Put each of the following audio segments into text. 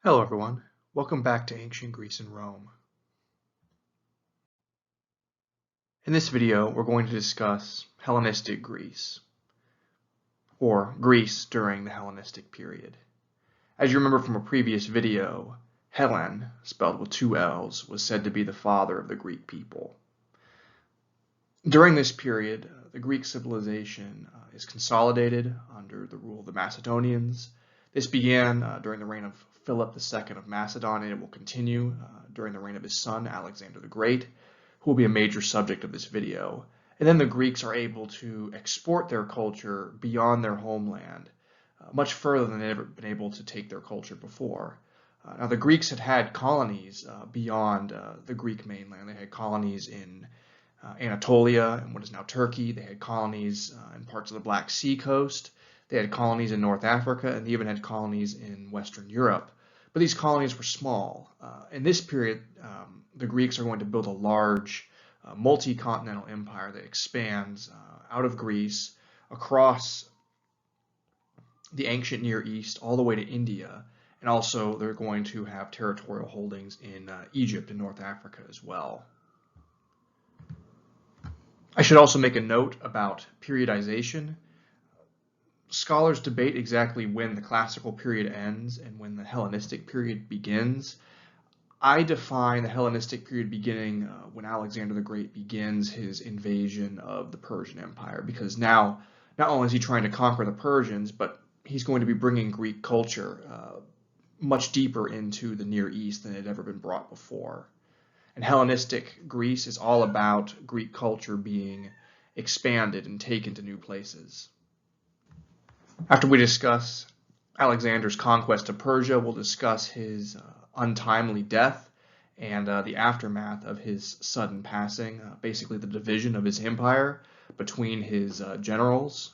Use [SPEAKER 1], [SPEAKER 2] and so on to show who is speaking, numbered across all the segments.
[SPEAKER 1] Hello everyone, welcome back to Ancient Greece and Rome. In this video, we're going to discuss Hellenistic Greece, or Greece during the Hellenistic period. As you remember from a previous video, Hellen, spelled with two L's, was said to be the father of the Greek people. During this period, the Greek civilization is consolidated under the rule of the Macedonians. This began during the reign of Philip II of Macedon, and it will continue during the reign of his son, Alexander the Great, who will be a major subject of this video. And then the Greeks are able to export their culture beyond their homeland, much further than they'd ever been able to take their culture before. Now, the Greeks had colonies beyond the Greek mainland. They had colonies in Anatolia and what is now Turkey. They had colonies in parts of the Black Sea coast. They had colonies in North Africa, and they even had colonies in Western Europe. But these colonies were small. In this period, the Greeks are going to build a large multi-continental empire that expands out of Greece across the ancient Near East all the way to India. And also they're going to have territorial holdings in Egypt and North Africa as well. I should also make a note about periodization. Scholars debate exactly when the classical period ends and when the Hellenistic period begins. I define the Hellenistic period beginning when Alexander the Great begins his invasion of the Persian Empire, because now not only is he trying to conquer the Persians, but he's going to be bringing Greek culture much deeper into the Near East than it had ever been brought before. And Hellenistic Greece is all about Greek culture being expanded and taken to new places. After we discuss Alexander's conquest of Persia, we'll discuss his untimely death and the aftermath of his sudden passing, basically the division of his empire between his generals.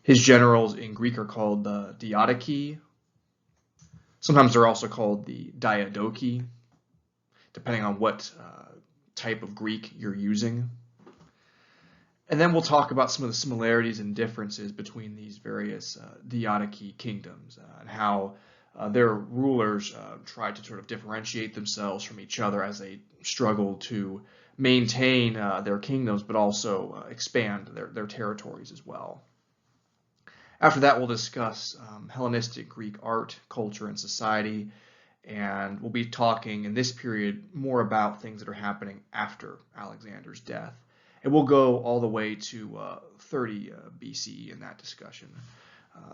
[SPEAKER 1] His generals in Greek are called the Diadochi. Sometimes they're also called the Diadochi, depending on what type of Greek you're using. And then we'll talk about some of the similarities and differences between these various Diadochi kingdoms and how their rulers tried to sort of differentiate themselves from each other as they struggled to maintain their kingdoms, but also expand their territories as well. After that, we'll discuss Hellenistic Greek art, culture, and society, and we'll be talking in this period more about things that are happening after Alexander's death. And we'll go all the way to 30 BCE in that discussion.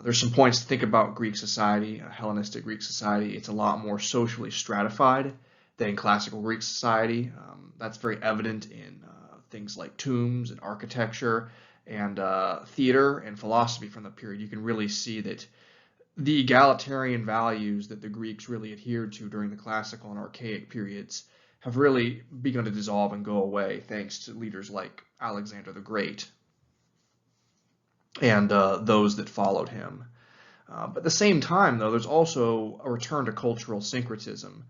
[SPEAKER 1] There's some points to think about Greek society, Hellenistic Greek society. It's a lot more socially stratified than classical Greek society. That's very evident in things like tombs and architecture and theater and philosophy from the period. You can really see that the egalitarian values that the Greeks really adhered to during the classical and archaic periods have really begun to dissolve and go away thanks to leaders like Alexander the Great and those that followed him. But at the same time, though, there's also a return to cultural syncretism.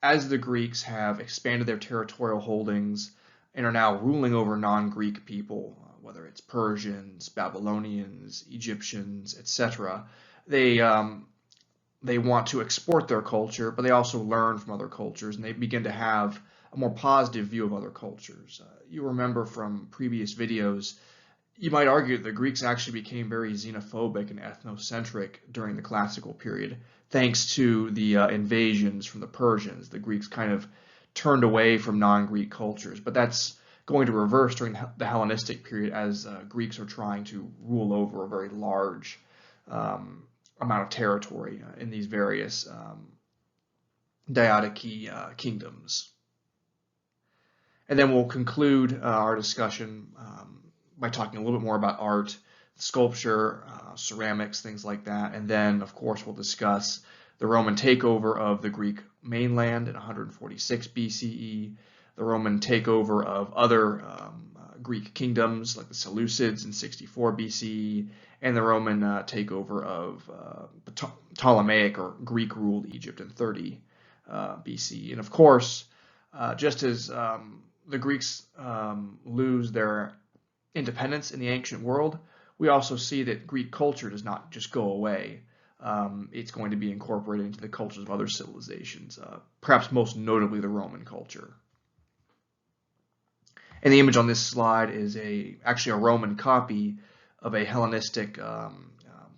[SPEAKER 1] As the Greeks have expanded their territorial holdings and are now ruling over non-Greek people, whether it's Persians, Babylonians, Egyptians, etc., they want to export their culture, but they also learn from other cultures, and they begin to have a more positive view of other cultures. You remember from previous videos, you might argue that the Greeks actually became very xenophobic and ethnocentric during the classical period, thanks to the invasions from the Persians. The Greeks kind of turned away from non-Greek cultures, but that's going to reverse during the Hellenistic period as Greeks are trying to rule over a very large amount of territory in these various Diadochi kingdoms. And then we'll conclude our discussion by talking a little bit more about art, sculpture, ceramics, things like that. And then, of course, we'll discuss the Roman takeover of the Greek mainland in 146 BCE, the Roman takeover of other Greek kingdoms like the Seleucids in 64 BCE, and the Roman takeover of Ptolemaic or Greek-ruled Egypt in 30 BCE. And of course, just as the Greeks lose their independence in the ancient world, we also see that Greek culture does not just go away. it's going to be incorporated into the cultures of other civilizations, perhaps most notably the Roman culture. And the image on this slide is actually a Roman copy of a Hellenistic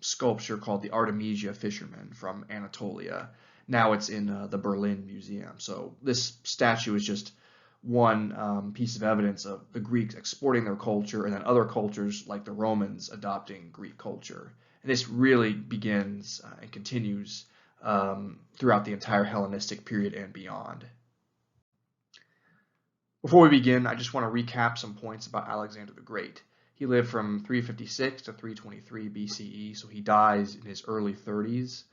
[SPEAKER 1] sculpture called the Artemisia Fisherman from Anatolia. Now it's in the Berlin Museum. So this statue is just one piece of evidence of the Greeks exporting their culture and then other cultures like the Romans adopting Greek culture. And this really begins and continues throughout the entire Hellenistic period and beyond. Before we begin, I just want to recap some points about Alexander the Great. He lived from 356 to 323 BCE, so he dies in his early 30s.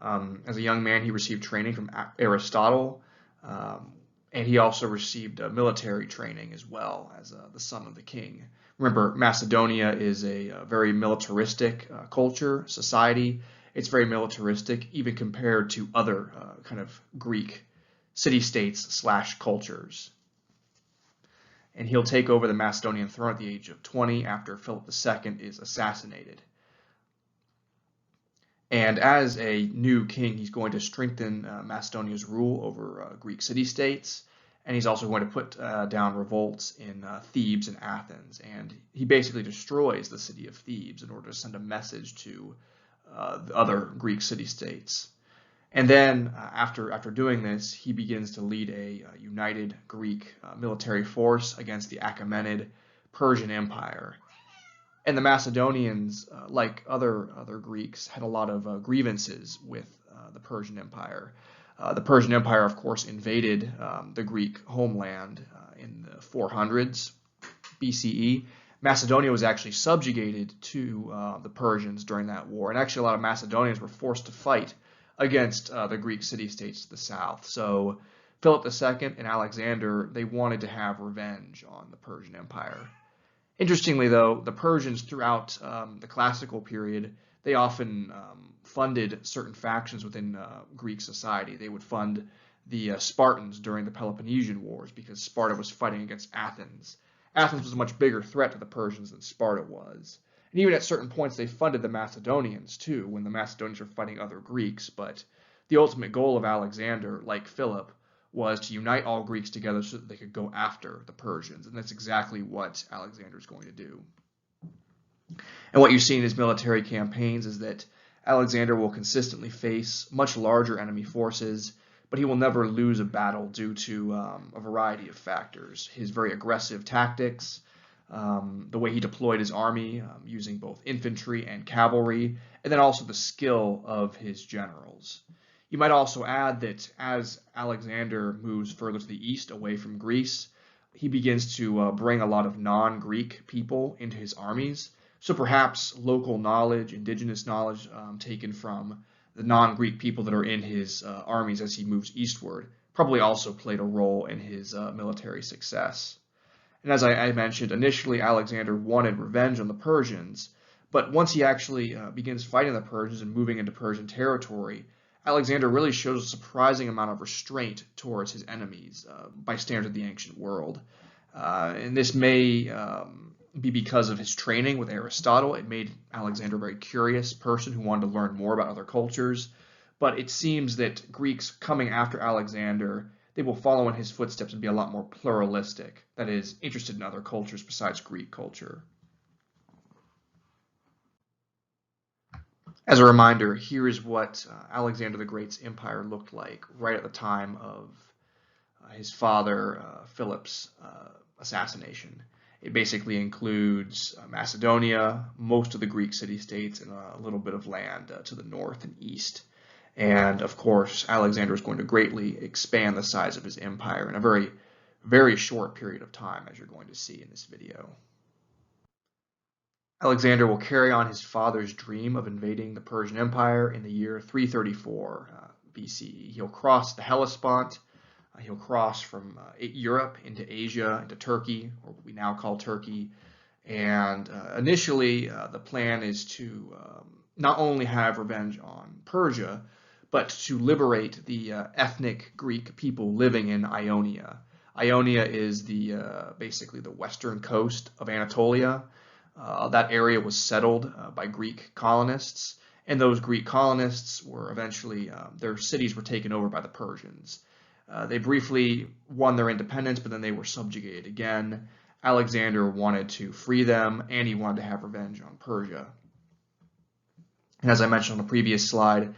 [SPEAKER 1] As a young man, he received training from Aristotle, and he also received military training as well as the son of the king. Remember, Macedonia is a very militaristic culture, society. It's very militaristic, even compared to other kind of Greek city-states / cultures. And he'll take over the Macedonian throne at the age of 20 after Philip II is assassinated. And as a new king, he's going to strengthen Macedonia's rule over Greek city-states, and he's also going to put down revolts in Thebes and Athens. And he basically destroys the city of Thebes in order to send a message to the other Greek city-states. And then, after doing this, he begins to lead a united Greek military force against the Achaemenid Persian Empire. And the Macedonians, like other Greeks, had a lot of grievances with the Persian Empire. The Persian Empire, of course, invaded the Greek homeland in the 400s BCE. Macedonia was actually subjugated to the Persians during that war, and actually a lot of Macedonians were forced to fight against the Greek city-states to the south. So Philip II and Alexander, they wanted to have revenge on the Persian Empire. Interestingly, though, the Persians throughout the classical period, they often funded certain factions within Greek society. They would fund the Spartans during the Peloponnesian Wars because Sparta was fighting against Athens. Athens was a much bigger threat to the Persians than Sparta was. And even at certain points, they funded the Macedonians, too, when the Macedonians were fighting other Greeks. But the ultimate goal of Alexander, like Philip, was to unite all Greeks together so that they could go after the Persians. And that's exactly what Alexander is going to do. And what you see in his military campaigns is that Alexander will consistently face much larger enemy forces, but he will never lose a battle due to a variety of factors. His very aggressive tactics, the way he deployed his army using both infantry and cavalry, and then also the skill of his generals. You might also add that as Alexander moves further to the east away from Greece, he begins to bring a lot of non-Greek people into his armies. So perhaps local knowledge, indigenous knowledge taken from the non-Greek people that are in his armies as he moves eastward probably also played a role in his military success. And as I mentioned, initially Alexander wanted revenge on the Persians, but once he actually begins fighting the Persians and moving into Persian territory, Alexander really shows a surprising amount of restraint towards his enemies by standards of the ancient world. And this may be because of his training with Aristotle. It made Alexander a very curious person who wanted to learn more about other cultures. But it seems that Greeks coming after Alexander, they will follow in his footsteps and be a lot more pluralistic, that is, interested in other cultures besides Greek culture. As a reminder, here is what Alexander the Great's empire looked like right at the time of his father Philip's assassination. It basically includes Macedonia, most of the Greek city-states, and a little bit of land to the north and east. And of course, Alexander is going to greatly expand the size of his empire in a very, very short period of time, as you're going to see in this video. Alexander will carry on his father's dream of invading the Persian Empire in the year 334 BCE. He'll cross the Hellespont. He'll cross from Europe into Asia, into Turkey, or what we now call Turkey. And initially, the plan is to not only have revenge on Persia, but to liberate the ethnic Greek people living in Ionia. Ionia is basically the western coast of Anatolia. That area was settled by Greek colonists, And those Greek colonists were eventually, their cities were taken over by the Persians. They briefly won their independence, but then they were subjugated again. Alexander wanted to free them, and he wanted to have revenge on Persia. And as I mentioned on the previous slide,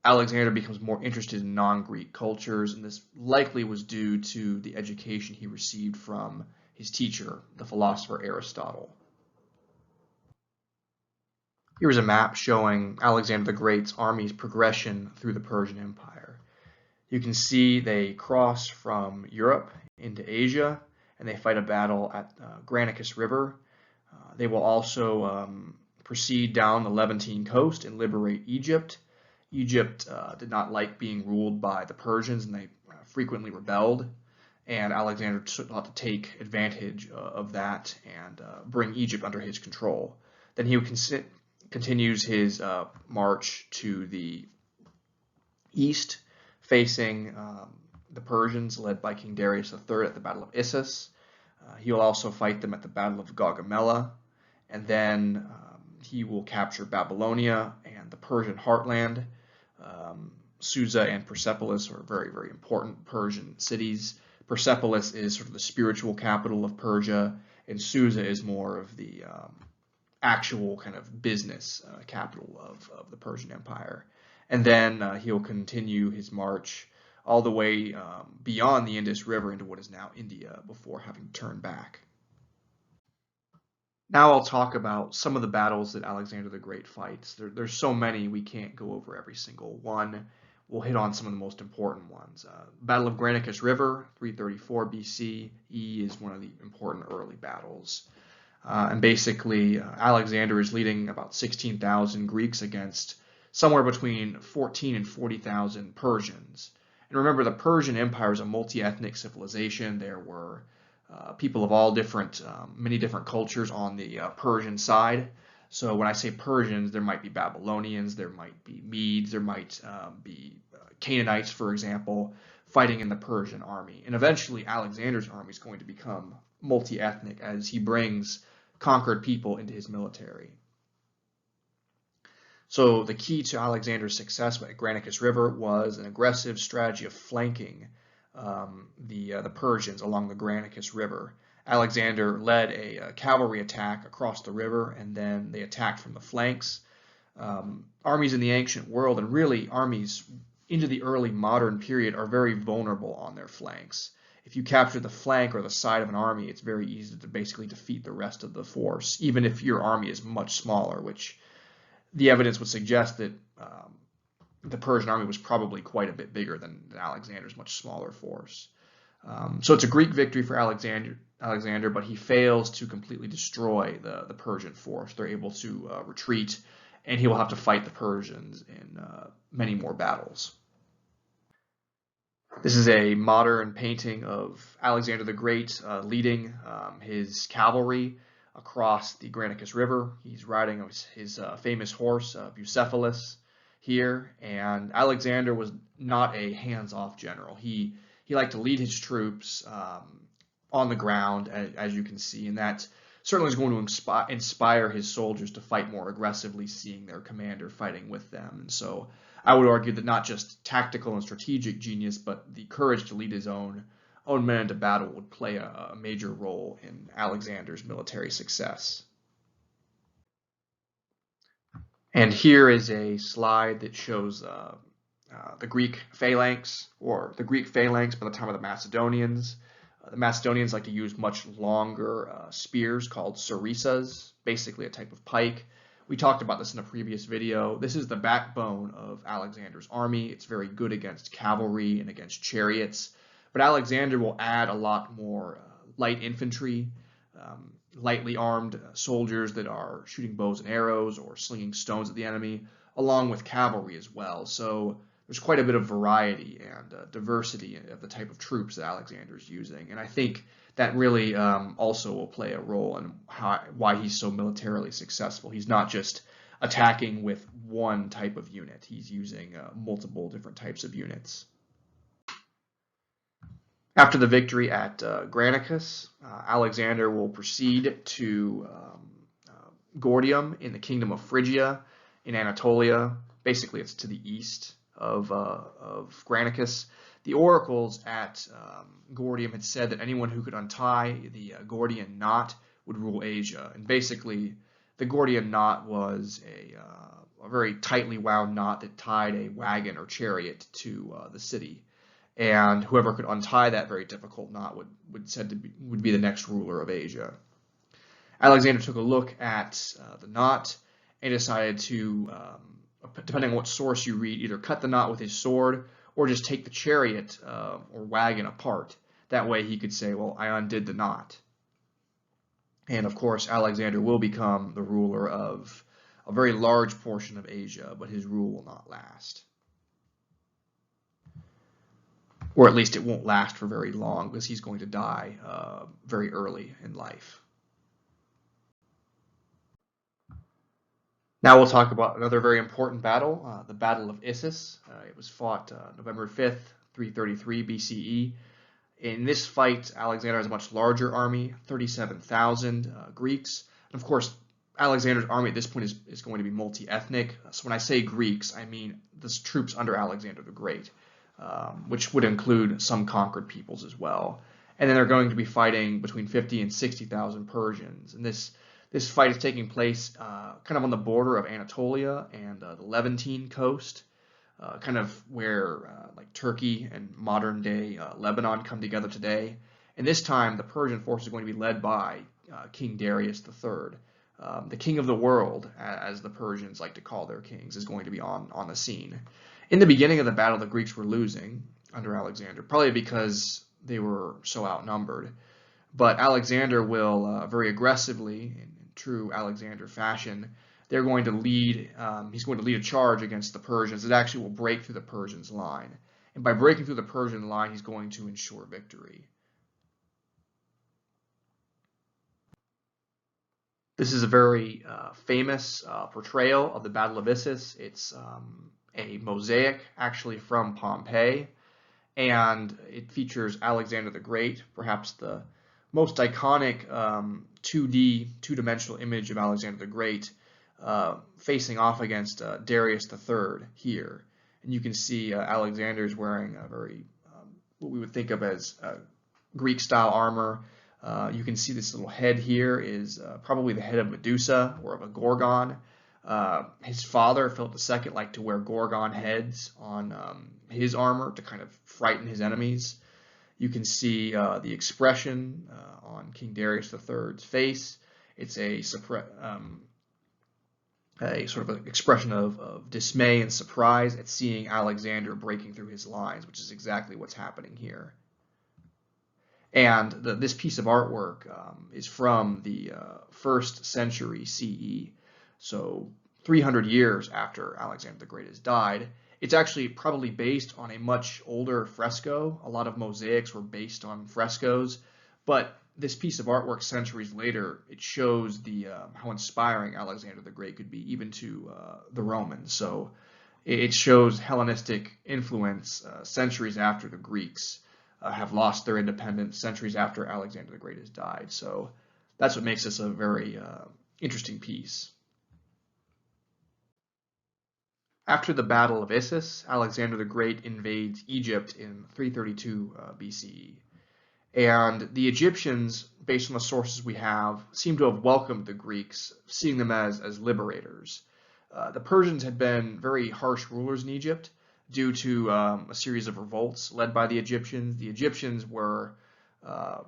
[SPEAKER 1] Alexander becomes more interested in non-Greek cultures, and this likely was due to the education he received from his teacher, the philosopher Aristotle. Here's a map showing Alexander the Great's army's progression through the Persian Empire. You can see they cross from Europe into Asia, and they fight a battle at Granicus River. They will also proceed down the Levantine coast and liberate Egypt. Egypt did not like being ruled by the Persians, and they frequently rebelled. And Alexander sought to take advantage of that and bring Egypt under his control. Then he continues his march to the east, facing the Persians, led by King Darius III at the Battle of Issus. He will also fight them at the Battle of Gaugamela, and then he will capture Babylonia and the Persian heartland. Susa and Persepolis are very, very important Persian cities. Persepolis is sort of the spiritual capital of Persia, and Susa is more of the actual kind of business capital of the Persian Empire. And then he'll continue his march all the way beyond the Indus River into what is now India before having to turn back. Now I'll talk about some of the battles that Alexander the Great fights. There's so many, we can't go over every single one. We'll hit on some of the most important ones. Battle of Granicus River, 334 BC. Is one of the important early battles. And basically, Alexander is leading about 16,000 Greeks against somewhere between 14 and 40,000 Persians. And remember, the Persian Empire is a multi-ethnic civilization. There were people of all different, many different cultures on the Persian side. So when I say Persians, there might be Babylonians, there might be Medes, there might be Canaanites, for example, fighting in the Persian army. And eventually, Alexander's army is going to become multi-ethnic as he brings conquered people into his military. So the key to Alexander's success at Granicus River was an aggressive strategy of flanking the Persians along the Granicus River. Alexander led a cavalry attack across the river, and then they attacked from the flanks. Armies in the ancient world, and really armies into the early modern period, are very vulnerable on their flanks. If you capture the flank or the side of an army, it's very easy to basically defeat the rest of the force, even if your army is much smaller, which the evidence would suggest that the Persian army was probably quite a bit bigger than Alexander's much smaller force. So it's a Greek victory for Alexander, but he fails to completely destroy the Persian force. They're able to retreat, and he will have to fight the Persians in many more battles. This is a modern painting of Alexander the Great leading his cavalry across the Granicus River. He's riding his famous horse, Bucephalus, here, and Alexander was not a hands-off general. He liked to lead his troops on the ground, as you can see, and that certainly is going to inspire his soldiers to fight more aggressively, seeing their commander fighting with them. And so I would argue that not just tactical and strategic genius, but the courage to lead his own men into battle would play a major role in Alexander's military success. And here is a slide that shows the Greek phalanx, or the Greek phalanx by the time of the Macedonians. The Macedonians like to use much longer spears called sarissas, basically a type of pike. We talked about this in a previous video. This is the backbone of Alexander's army. It's very good against cavalry and against chariots. But Alexander will add a lot more light infantry, lightly armed soldiers that are shooting bows and arrows or slinging stones at the enemy, along with cavalry as well. So there's quite a bit of variety and diversity of the type of troops that Alexander is using. And I think that really also will play a role in why he's so militarily successful. He's not just attacking with one type of unit. He's using multiple different types of units. After the victory at Granicus, Alexander will proceed to Gordium in the kingdom of Phrygia, in Anatolia. Basically, it's to the east of Granicus. The oracles at Gordium had said that anyone who could untie the Gordian Knot would rule Asia. And basically, the Gordian Knot was a very tightly wound knot that tied a wagon or chariot to the city. And whoever could untie that very difficult knot would be the next ruler of Asia. Alexander took a look at the knot and decided to, depending on what source you read, either cut the knot with his sword or just take the chariot or wagon apart. That way he could say, well, I undid the knot. And of course, Alexander will become the ruler of a very large portion of Asia, but his rule will not last. Or at least it won't last for very long, because he's going to die very early in life. Now we'll talk about another very important battle, the Battle of Issus. It was fought November 5th, 333 BCE. In this fight, Alexander has a much larger army, 37,000 Greeks. And of course, Alexander's army at this point is going to be multi-ethnic. So when I say Greeks, I mean the troops under Alexander the Great, which would include some conquered peoples as well. And then they're going to be fighting between 50 and 60,000 Persians. And this fight is taking place kind of on the border of Anatolia and the Levantine coast, kind of where like Turkey and modern-day Lebanon come together today. And this time, the Persian force is going to be led by King Darius III. The king of the world, as the Persians like to call their kings, is going to be on the scene. In the beginning of the battle, the Greeks were losing under Alexander, probably because they were so outnumbered. But Alexander will very aggressively, in true Alexander fashion, he's going to lead a charge against the Persians that actually will break through the Persians' line. And by breaking through the Persian line, he's going to ensure victory. This is a very famous portrayal of the Battle of Issus. It's a mosaic actually from Pompeii, and it features Alexander the Great, perhaps the most iconic 2D, two-dimensional image of Alexander the Great, facing off against Darius III here. And you can see Alexander's wearing a very, what we would think of as Greek-style armor. You can see this little head here is probably the head of Medusa or of a Gorgon. His father, Philip II, liked to wear Gorgon heads on his armor to kind of frighten his enemies. You can see the expression on King Darius III's face. It's a sort of an expression of dismay and surprise at seeing Alexander breaking through his lines, which is exactly what's happening here. And this piece of artwork is from the 1st century CE, so 300 years after Alexander the Great has died. It's actually probably based on a much older fresco. A lot of mosaics were based on frescoes, but this piece of artwork centuries later, it shows how inspiring Alexander the Great could be even to the Romans. So it shows Hellenistic influence centuries after the Greeks have lost their independence, centuries after Alexander the Great has died. So that's what makes this a very interesting piece. After the Battle of Issus, Alexander the Great invades Egypt in 332 BCE. And the Egyptians, based on the sources we have, seem to have welcomed the Greeks, seeing them as liberators. The Persians had been very harsh rulers in Egypt due to a series of revolts led by the Egyptians. The Egyptians were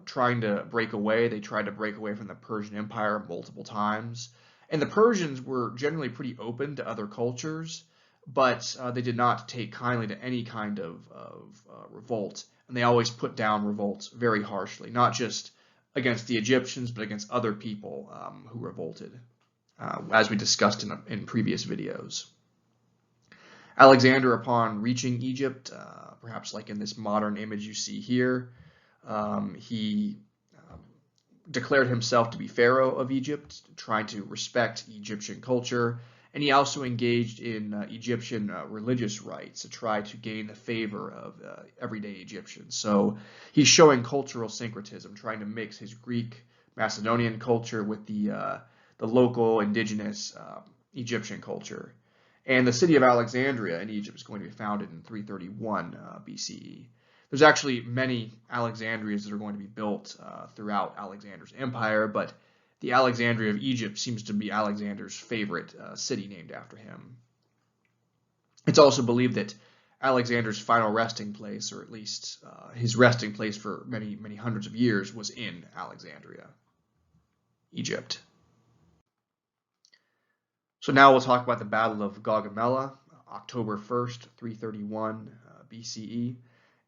[SPEAKER 1] trying to break away. They tried to break away from the Persian Empire multiple times. And the Persians were generally pretty open to other cultures, but they did not take kindly to any kind of revolt. And they always put down revolts very harshly, not just against the Egyptians, but against other people who revolted, as we discussed in previous videos. Alexander, upon reaching Egypt, perhaps like in this modern image you see here, he declared himself to be Pharaoh of Egypt, trying to respect Egyptian culture, and he also engaged in Egyptian religious rites to try to gain the favor of everyday Egyptians. So he's showing cultural syncretism, trying to mix his Greek Macedonian culture with the local indigenous Egyptian culture. And the city of Alexandria in Egypt is going to be founded in 331 BCE. There's actually many Alexandrias that are going to be built throughout Alexander's empire, but the Alexandria of Egypt seems to be Alexander's favorite city named after him. It's also believed that Alexander's final resting place, or at least his resting place for many, many hundreds of years, was in Alexandria, Egypt. So now we'll talk about the Battle of Gaugamela, October 1st, 331 BCE.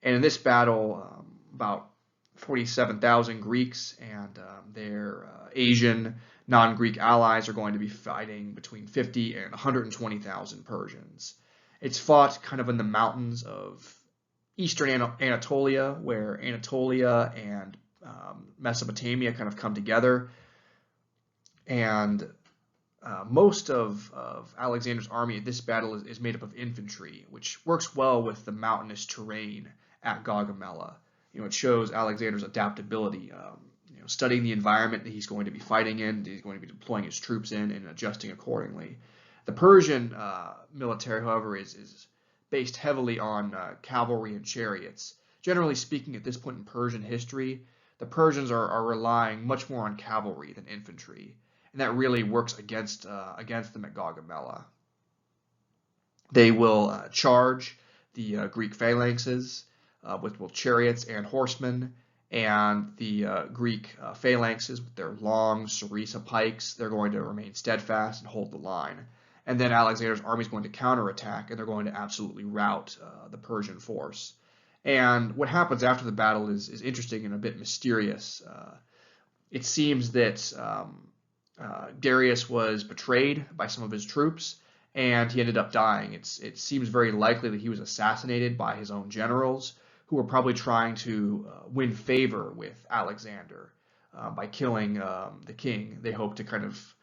[SPEAKER 1] And in this battle, about 47,000 Greeks and their Asian non-Greek allies are going to be fighting between 50 and 120,000 Persians. It's fought kind of in the mountains of eastern Anatolia, where Anatolia and Mesopotamia kind of come together. And most of Alexander's army at this battle is made up of infantry, which works well with the mountainous terrain at Gaugamela. It shows Alexander's adaptability, studying the environment that he's going to be fighting in, that he's going to be deploying his troops in, and adjusting accordingly. The Persian military, however, is based heavily on cavalry and chariots. Generally speaking, at this point in Persian history, the Persians are relying much more on cavalry than infantry, and that really works against them at Gaugamela. They will charge the Greek phalanxes with both chariots and horsemen, and the Greek phalanxes with their long sarissa pikes, they're going to remain steadfast and hold the line. And then Alexander's army is going to counterattack, and they're going to absolutely rout the Persian force. And what happens after the battle is interesting and a bit mysterious. It seems that Darius was betrayed by some of his troops, and he ended up dying. It seems very likely that he was assassinated by his own generals, who were probably trying to win favor with Alexander by killing the king. They hope to kind of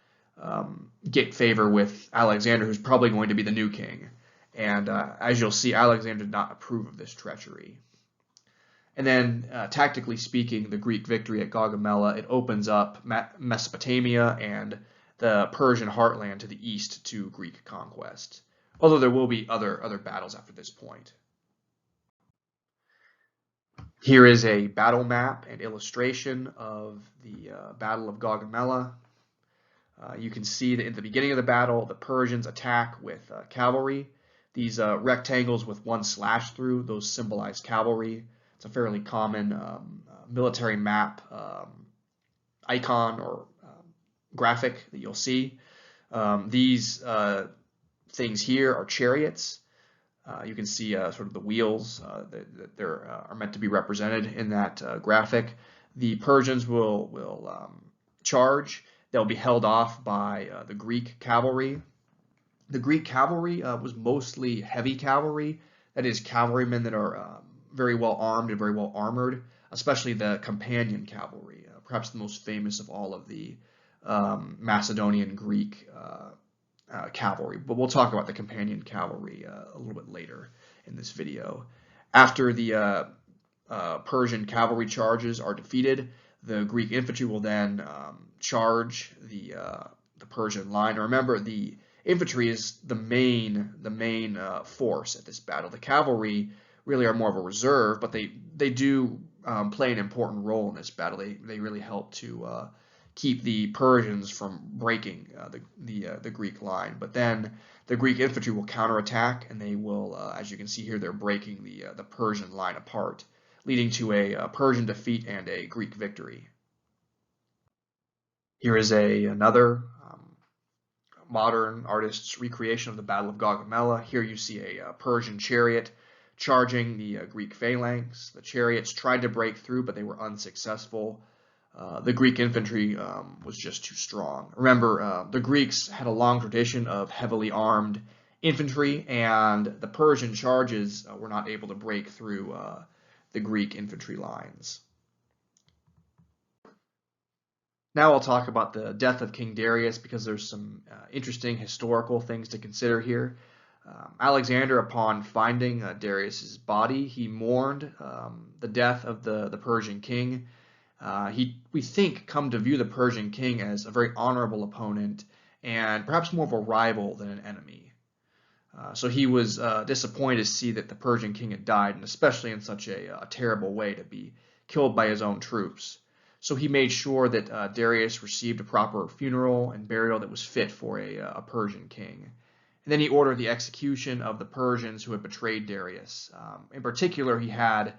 [SPEAKER 1] get favor with Alexander, who's probably going to be the new king. And as you'll see, Alexander did not approve of this treachery. And then, tactically speaking, the Greek victory at Gaugamela, it opens up Mesopotamia and the Persian heartland to the east to Greek conquest, although there will be other battles after this point. Here is a battle map and illustration of the Battle of Gaugamela. You can see that at the beginning of the battle, the Persians attack with cavalry. These rectangles with one slash through, those symbolize cavalry. It's a fairly common military map icon or graphic that you'll see. These things here are chariots. You can see sort of the wheels that are meant to be represented in that graphic. The Persians will charge. They'll be held off by the Greek cavalry. The Greek cavalry was mostly heavy cavalry, that is, cavalrymen that are very well armed and very well armored, especially the companion cavalry, perhaps the most famous of all of the Macedonian Greek cavalry. But we'll talk about the companion cavalry a little bit later in this video. After the Persian cavalry charges are defeated, the Greek infantry will then charge the Persian line. Now remember, the infantry is the main force at this battle. The cavalry really are more of a reserve, but they do play an important role in this battle. They really help to keep the Persians from breaking the Greek line. But then the Greek infantry will counterattack, and they will, as you can see here, they're breaking the Persian line apart, leading to a Persian defeat and a Greek victory. Here is another modern artist's recreation of the Battle of Gaugamela. Here you see a Persian chariot charging the Greek phalanx. The chariots tried to break through, but they were unsuccessful. The Greek infantry was just too strong. Remember, the Greeks had a long tradition of heavily armed infantry, and the Persian charges were not able to break through the Greek infantry lines. Now I'll talk about the death of King Darius, because there's some interesting historical things to consider here. Alexander, upon finding Darius's body, he mourned the death of the Persian king. We think, come to view the Persian king as a very honorable opponent and perhaps more of a rival than an enemy. So he was disappointed to see that the Persian king had died, and especially in such a terrible way, to be killed by his own troops. So he made sure that Darius received a proper funeral and burial that was fit for a Persian king. And then he ordered the execution of the Persians who had betrayed Darius. In particular, he had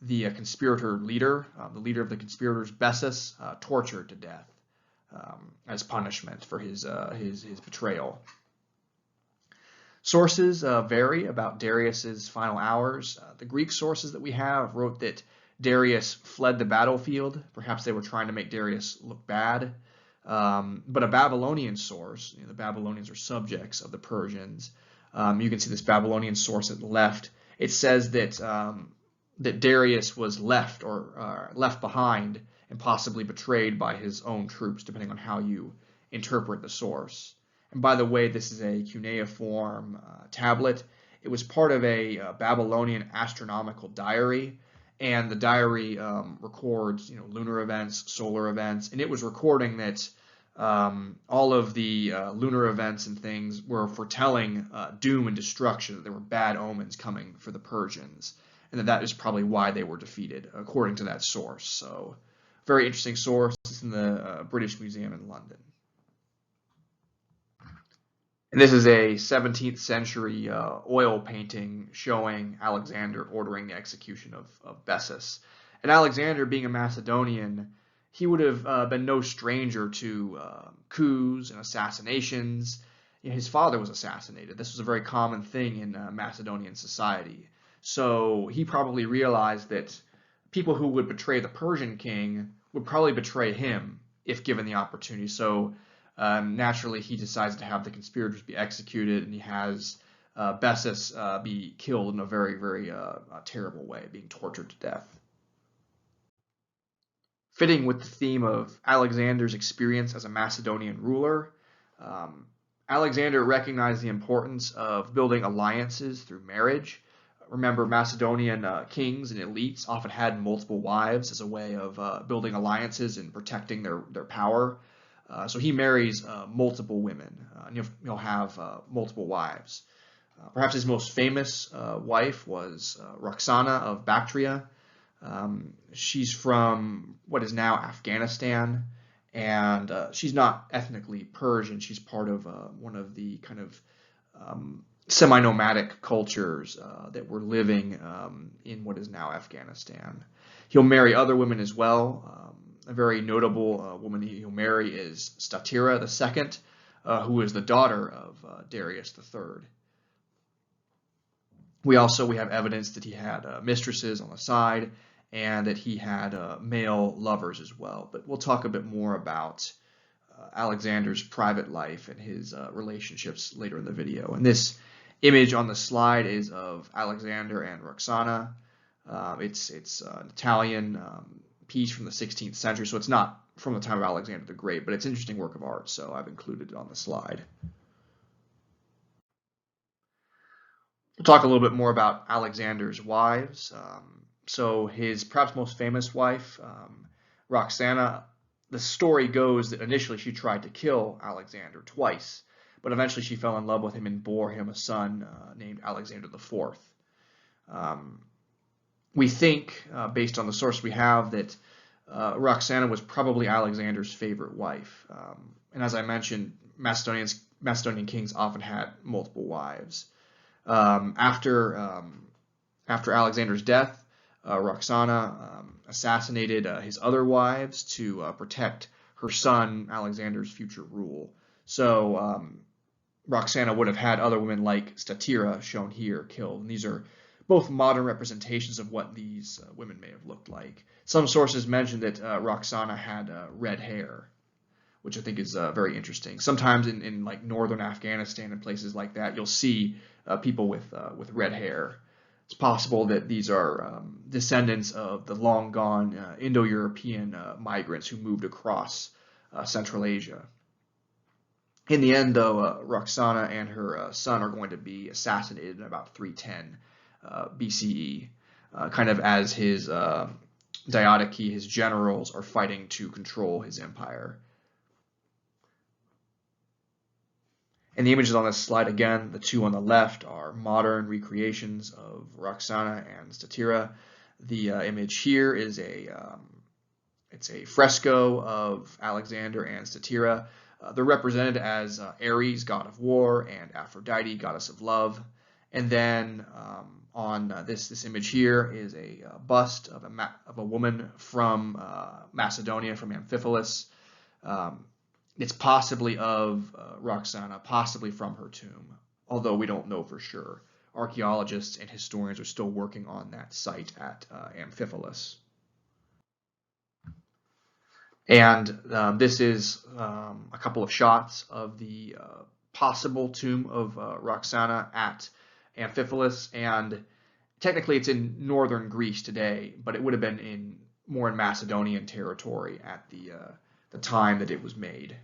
[SPEAKER 1] the conspirator leader, the leader of the conspirators, Bessus, tortured to death as punishment for his betrayal. Sources vary about Darius's final hours. The Greek sources that we have wrote that Darius fled the battlefield. Perhaps they were trying to make Darius look bad. But a Babylonian source, the Babylonians are subjects of the Persians. You can see this Babylonian source at the left. It says that that Darius was left or left behind and possibly betrayed by his own troops, depending on how you interpret the source. And by the way, this is a cuneiform tablet. It was part of a Babylonian astronomical diary, and the diary records, lunar events, solar events, and it was recording that all of the lunar events and things were foretelling doom and destruction, that there were bad omens coming for the Persians, and that is probably why they were defeated, according to that source. So, very interesting source. It's in the British Museum in London. And this is a 17th century oil painting showing Alexander ordering the execution of Bessus. And Alexander, being a Macedonian, he would have been no stranger to coups and assassinations. His father was assassinated. This was a very common thing in Macedonian society. So he probably realized that people who would betray the Persian king would probably betray him if given the opportunity. So naturally, he decides to have the conspirators be executed, and he has Bessus be killed in a very, very terrible way, being tortured to death. Fitting with the theme of Alexander's experience as a Macedonian ruler, Alexander recognized the importance of building alliances through marriage. Remember, Macedonian kings and elites often had multiple wives as a way of building alliances and protecting their power. So he marries multiple women, and he'll have multiple wives. Perhaps his most famous wife was Roxana of Bactria. She's from what is now Afghanistan, and she's not ethnically Persian. She's part of one of the kind of semi-nomadic cultures that were living in what is now Afghanistan. He'll marry other women as well. A very notable woman he'll marry is Statira II, who is the daughter of Darius III. We have evidence that he had mistresses on the side, and that he had male lovers as well. But we'll talk a bit more about Alexander's private life and his relationships later in the video. And this image on the slide is of Alexander and Roxana. It's an Italian piece from the 16th century, so it's not from the time of Alexander the Great, but it's an interesting work of art, so I've included it on the slide. We'll talk a little bit more about Alexander's wives. So his perhaps most famous wife, Roxana, the story goes that initially she tried to kill Alexander twice, but eventually she fell in love with him and bore him a son named Alexander IV. We think, based on the source we have, that Roxana was probably Alexander's favorite wife. And as I mentioned, Macedonian kings often had multiple wives. After Alexander's death, Roxana assassinated his other wives to protect her son Alexander's future rule. So Roxana would have had other women like Statira, shown here, killed. And these are both modern representations of what these women may have looked like. Some sources mention that Roxana had red hair, which I think is very interesting. Sometimes in like northern Afghanistan and places like that, you'll see people with red hair. It's possible that these are descendants of the long gone Indo-European migrants who moved across Central Asia. In the end, though, Roxana and her son are going to be assassinated in about 310 BCE, kind of as his Diadochi, his generals, are fighting to control his empire. And the images on this slide, again, the two on the left are modern recreations of Roxana and Statira. The image here is it's a fresco of Alexander and Statira. They're represented as Ares, god of war, and Aphrodite, goddess of love. And then on this image here is a bust of a woman from Macedonia, from Amphipolis. It's possibly of Roxana, possibly from her tomb, although we don't know for sure. Archaeologists and historians are still working on that site at Amphipolis. And this is a couple of shots of the possible tomb of Roxana at Amphipolis, and technically it's in northern Greece today, but it would have been more in Macedonian territory at the time that it was made.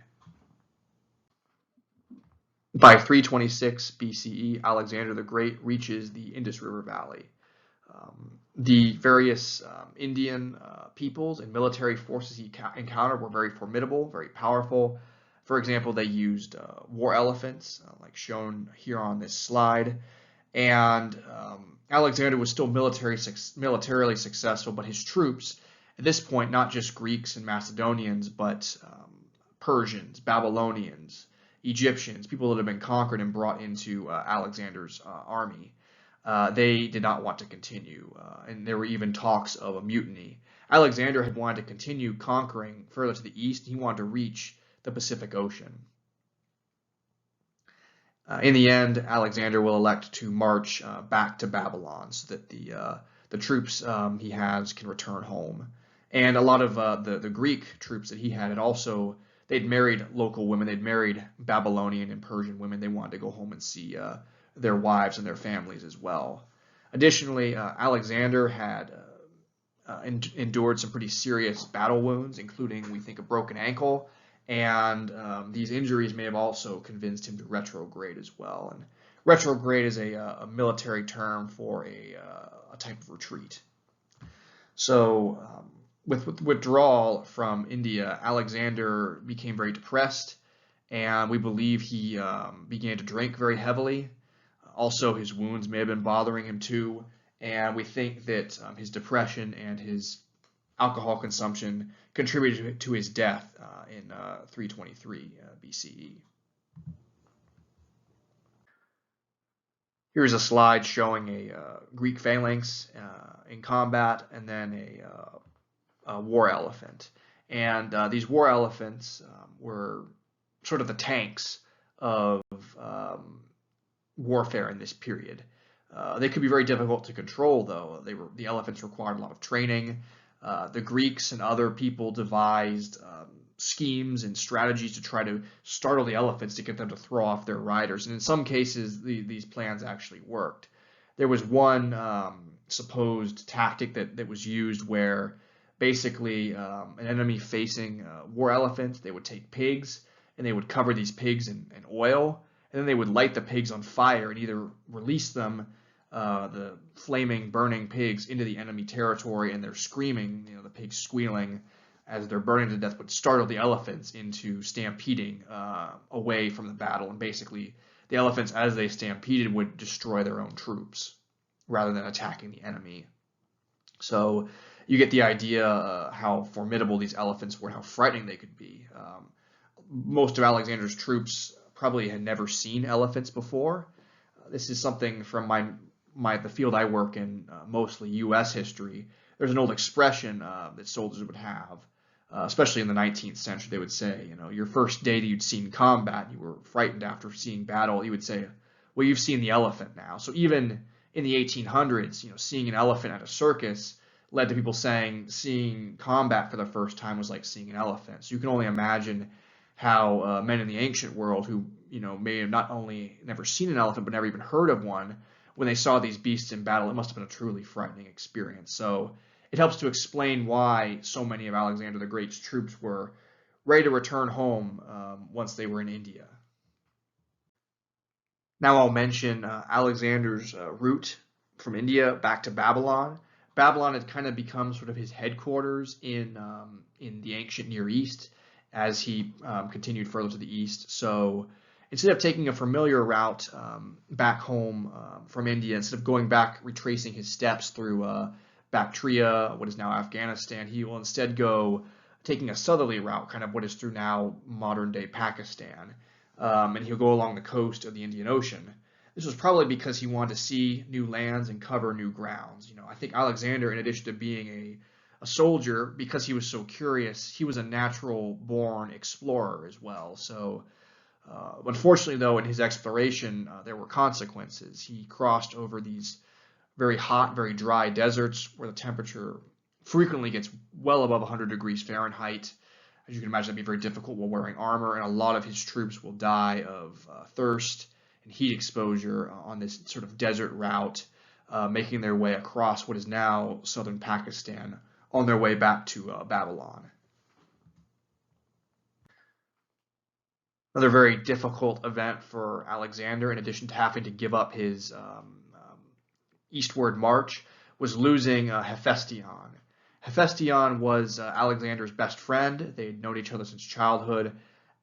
[SPEAKER 1] By 326 BCE, Alexander the Great reaches the Indus River Valley. The various Indian peoples and military forces he encountered were very formidable, very powerful. For example, they used war elephants, like shown here on this slide. And Alexander was still militarily successful, but his troops, at this point, not just Greeks and Macedonians, but Persians, Babylonians, Egyptians, people that had been conquered and brought into Alexander's army. They did not want to continue, and there were even talks of a mutiny. Alexander had wanted to continue conquering further to the east. He wanted to reach the Pacific Ocean. In the end, Alexander will elect to march back to Babylon so that the troops he has can return home. And a lot of the Greek troops that he had also, they'd married local women. They'd married Babylonian and Persian women. They wanted to go home and see their wives and their families as well. Additionally, Alexander had endured some pretty serious battle wounds, including, we think, a broken ankle. And these injuries may have also convinced him to retrograde as well. And retrograde is a military term for a type of retreat. So with withdrawal from India, Alexander became very depressed, and we believe he began to drink very heavily. Also, his wounds may have been bothering him too, and we think that his depression and his alcohol consumption contributed to his death in 323 BCE. Here's a slide showing a Greek phalanx in combat, and then a war elephant. And these war elephants were sort of the tanks of warfare in this period. They could be very difficult to control, though. The elephants required a lot of training. The Greeks and other people devised schemes and strategies to try to startle the elephants to get them to throw off their riders. And in some cases, these plans actually worked. There was one supposed tactic that was used where basically an enemy facing war elephants, they would take pigs and they would cover these pigs in oil, and then they would light the pigs on fire and either release them, the flaming, burning pigs, into the enemy territory, and they're screaming, the pigs squealing as they're burning to death, would startle the elephants into stampeding away from the battle. And basically, the elephants, as they stampeded, would destroy their own troops rather than attacking the enemy. So you get the idea how formidable these elephants were, how frightening they could be. Most of Alexander's troops probably had never seen elephants before. This is something from the field I work in, mostly U.S. history. There's an old expression that soldiers would have, especially in the 19th century. They would say, your first day that you'd seen combat, you were frightened after seeing battle, you would say, well, you've seen the elephant now. So even in the 1800s, seeing an elephant at a circus led to people saying seeing combat for the first time was like seeing an elephant. So you can only imagine how men in the ancient world who may have not only never seen an elephant but never even heard of one, when they saw these beasts in battle, it must have been a truly frightening experience. So it helps to explain why so many of Alexander the Great's troops were ready to return home once they were in India. Now I'll mention Alexander's route from India back to Babylon. Babylon had kind of become sort of his headquarters in the ancient Near East as he continued further to the east. So Instead of taking a familiar route back home from India, instead of going back, retracing his steps through Bactria, what is now Afghanistan, he will instead go taking a southerly route, kind of what is through now modern-day Pakistan, and he'll go along the coast of the Indian Ocean. This was probably because he wanted to see new lands and cover new grounds. You know, I think Alexander, in addition to being a soldier, because he was so curious, he was a natural-born explorer as well. So, unfortunately, though, in his exploration, there were consequences. He crossed over these very hot, very dry deserts where the temperature frequently gets well above 100 degrees Fahrenheit. As you can imagine, that'd be very difficult while wearing armor, and a lot of his troops will die of thirst and heat exposure on this sort of desert route, making their way across what is now southern Pakistan on their way back to Babylon. Another very difficult event for Alexander, in addition to having to give up his eastward march, was losing Hephaestion. Hephaestion was Alexander's best friend. They had known each other since childhood,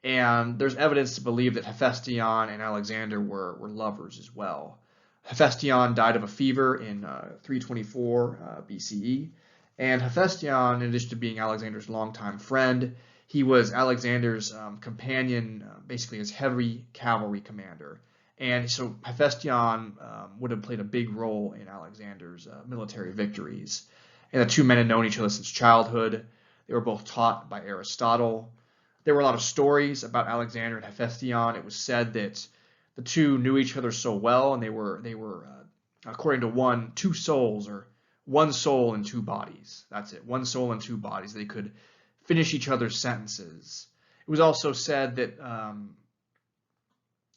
[SPEAKER 1] and there's evidence to believe that Hephaestion and Alexander were lovers as well. Hephaestion died of a fever in 324 BCE, and Hephaestion, in addition to being Alexander's longtime friend, he was Alexander's companion, basically his heavy cavalry commander. And so Hephaestion would have played a big role in Alexander's military victories. And the two men had known each other since childhood. They were both taught by Aristotle. There were a lot of stories about Alexander and Hephaestion. It was said that the two knew each other so well, and they were according to two souls, or one soul and two bodies. That's it, one soul and two bodies. They could finish each other's sentences. It was also said that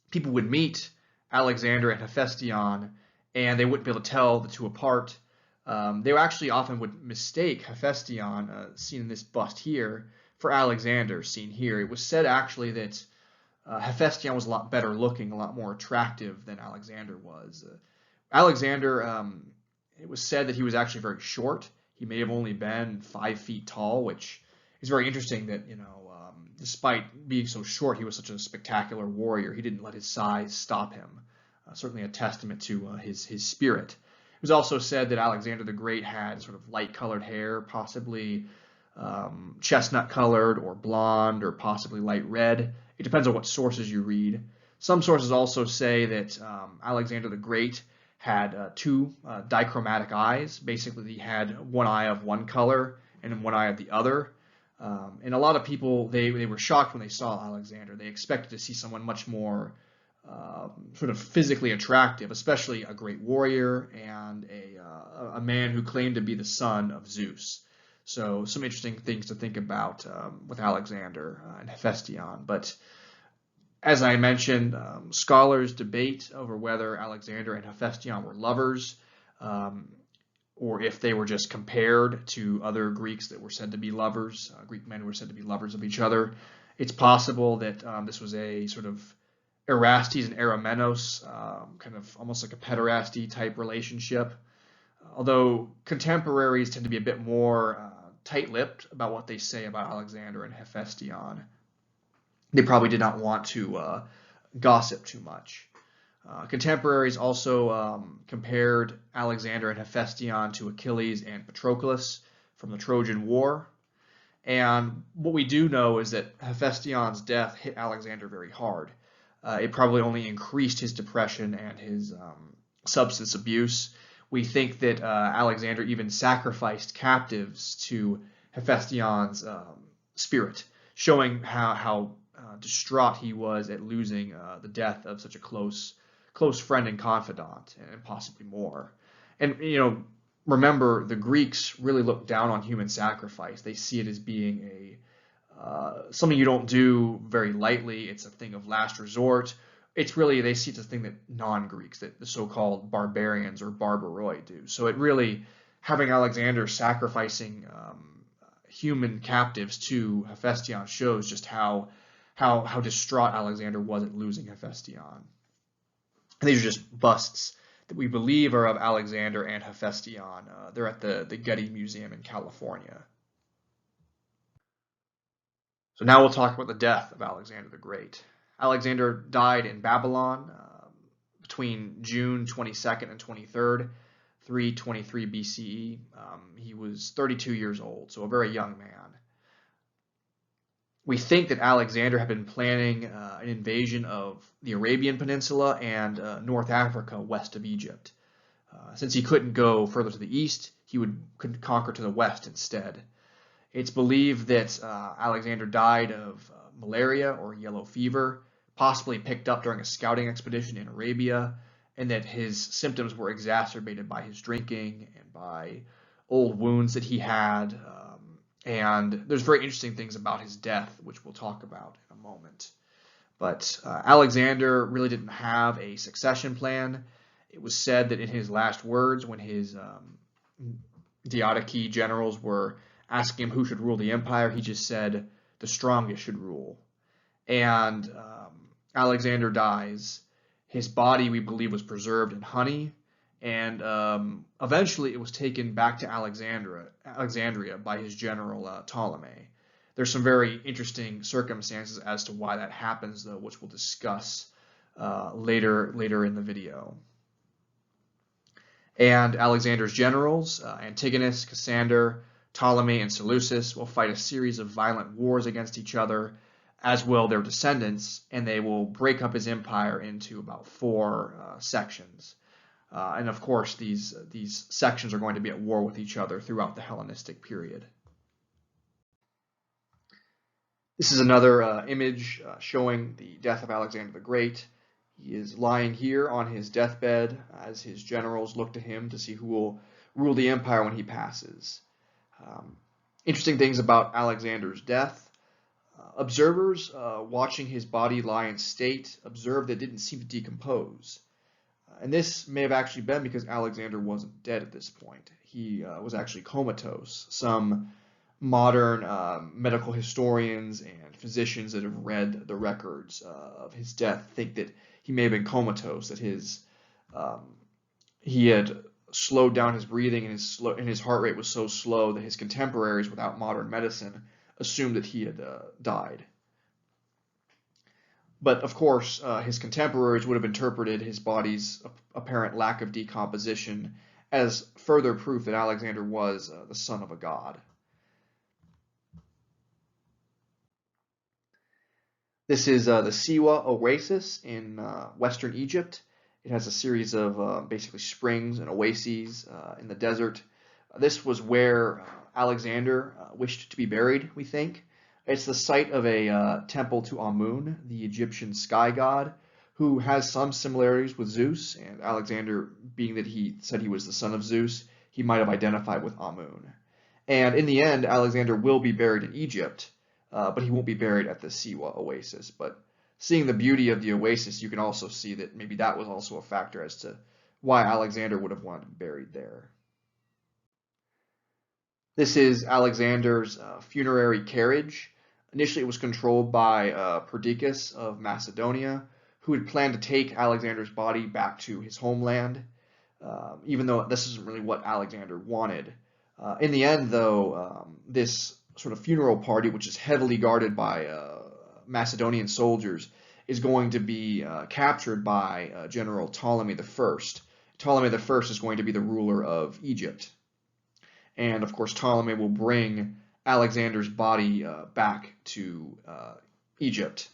[SPEAKER 1] people would meet Alexander and Hephaestion, and they wouldn't be able to tell the two apart. They actually often would mistake Hephaestion, seen in this bust here, for Alexander, seen here. It was said actually that Hephaestion was a lot better looking, a lot more attractive than Alexander was. Alexander, it was said that he was actually very short. He may have only been 5 feet tall, which is very interesting that, you know, despite being so short, he was such a spectacular warrior. He didn't let his size stop him. Certainly a testament to his spirit. It was also said that Alexander the Great had sort of light-colored hair, possibly chestnut-colored or blonde or possibly light red. It depends on what sources you read. Some sources also say that Alexander the Great had two dichromatic eyes. Basically, he had one eye of one color and one eye of the other. And a lot of people, they were shocked when they saw Alexander. They expected to see someone much more sort of physically attractive, especially a great warrior and a man who claimed to be the son of Zeus. So some interesting things to think about with Alexander and Hephaestion. But as I mentioned, scholars debate over whether Alexander and Hephaestion were lovers, or if they were just compared to other Greeks that were said to be lovers. Greek men were said to be lovers of each other. It's possible that this was a sort of Erastes and Eromenos, kind of almost like a pederasty type relationship. Although contemporaries tend to be a bit more tight-lipped about what they say about Alexander and Hephaestion. They probably did not want to gossip too much. Contemporaries also compared Alexander and Hephaestion to Achilles and Patroclus from the Trojan War. And what we do know is that Hephaestion's death hit Alexander very hard. It probably only increased his depression and his substance abuse. We think that Alexander even sacrificed captives to Hephaestion's spirit, showing how distraught he was at losing the death of such a close friend and confidant, and possibly more. And, you know, remember, the Greeks really look down on human sacrifice. They see it as being something you don't do very lightly. It's a thing of last resort. It's really, they see it as a thing that non-Greeks, that the so-called barbarians or barbaroi do. So it really, having Alexander sacrificing human captives to Hephaestion shows just how distraught Alexander was at losing Hephaestion. And these are just busts that we believe are of Alexander and Hephaestion. They're at the Getty Museum in California. So now we'll talk about the death of Alexander the Great. Alexander died in Babylon between June 22nd and 23rd, 323 BCE. He was 32 years old, so a very young man. We think that Alexander had been planning an invasion of the Arabian Peninsula and North Africa west of Egypt. Since he couldn't go further to the east, he could conquer to the west instead. It's believed that Alexander died of malaria or yellow fever, possibly picked up during a scouting expedition in Arabia, and that his symptoms were exacerbated by his drinking and by old wounds that he had. And there's very interesting things about his death, which we'll talk about in a moment. But Alexander really didn't have a succession plan. It was said that in his last words, when his Diadochi generals were asking him who should rule the empire, he just said, the strongest should rule. And Alexander dies. His body, we believe, was preserved in honey. And eventually it was taken back to Alexandria by his general Ptolemy. There's some very interesting circumstances as to why that happens, though, which we'll discuss later in the video. And Alexander's generals, Antigonus, Cassander, Ptolemy, and Seleucus, will fight a series of violent wars against each other, as will their descendants, and they will break up his empire into about 4 sections. And of course, these sections are going to be at war with each other throughout the Hellenistic period. This is another image showing the death of Alexander the Great. He is lying here on his deathbed as his generals look to him to see who will rule the empire when he passes. Interesting things about Alexander's death. Observers watching his body lie in state observed that it didn't seem to decompose. And this may have actually been because Alexander wasn't dead at this point. He was actually comatose. Some modern medical historians and physicians that have read the records of his death think that he may have been comatose, that he had slowed down his breathing and his heart rate was so slow that his contemporaries, without modern medicine, assumed that he had died. But of course, his contemporaries would have interpreted his body's apparent lack of decomposition as further proof that Alexander was the son of a god. This is the Siwa Oasis in western Egypt. It has a series of basically springs and oases in the desert. This was where Alexander wished to be buried, we think. It's the site of a temple to Amun, the Egyptian sky god, who has some similarities with Zeus, and Alexander, being that he said he was the son of Zeus, he might have identified with Amun. And in the end, Alexander will be buried in Egypt, but he won't be buried at the Siwa Oasis. But seeing the beauty of the oasis, you can also see that maybe that was also a factor as to why Alexander would have wanted to be buried there. This is Alexander's funerary carriage. Initially, it was controlled by Perdiccas of Macedonia, who had planned to take Alexander's body back to his homeland, even though this isn't really what Alexander wanted. In the end, though, this sort of funeral party, which is heavily guarded by Macedonian soldiers, is going to be captured by General Ptolemy I. Ptolemy I is going to be the ruler of Egypt. And of course, Ptolemy will bring Alexander's body back to Egypt.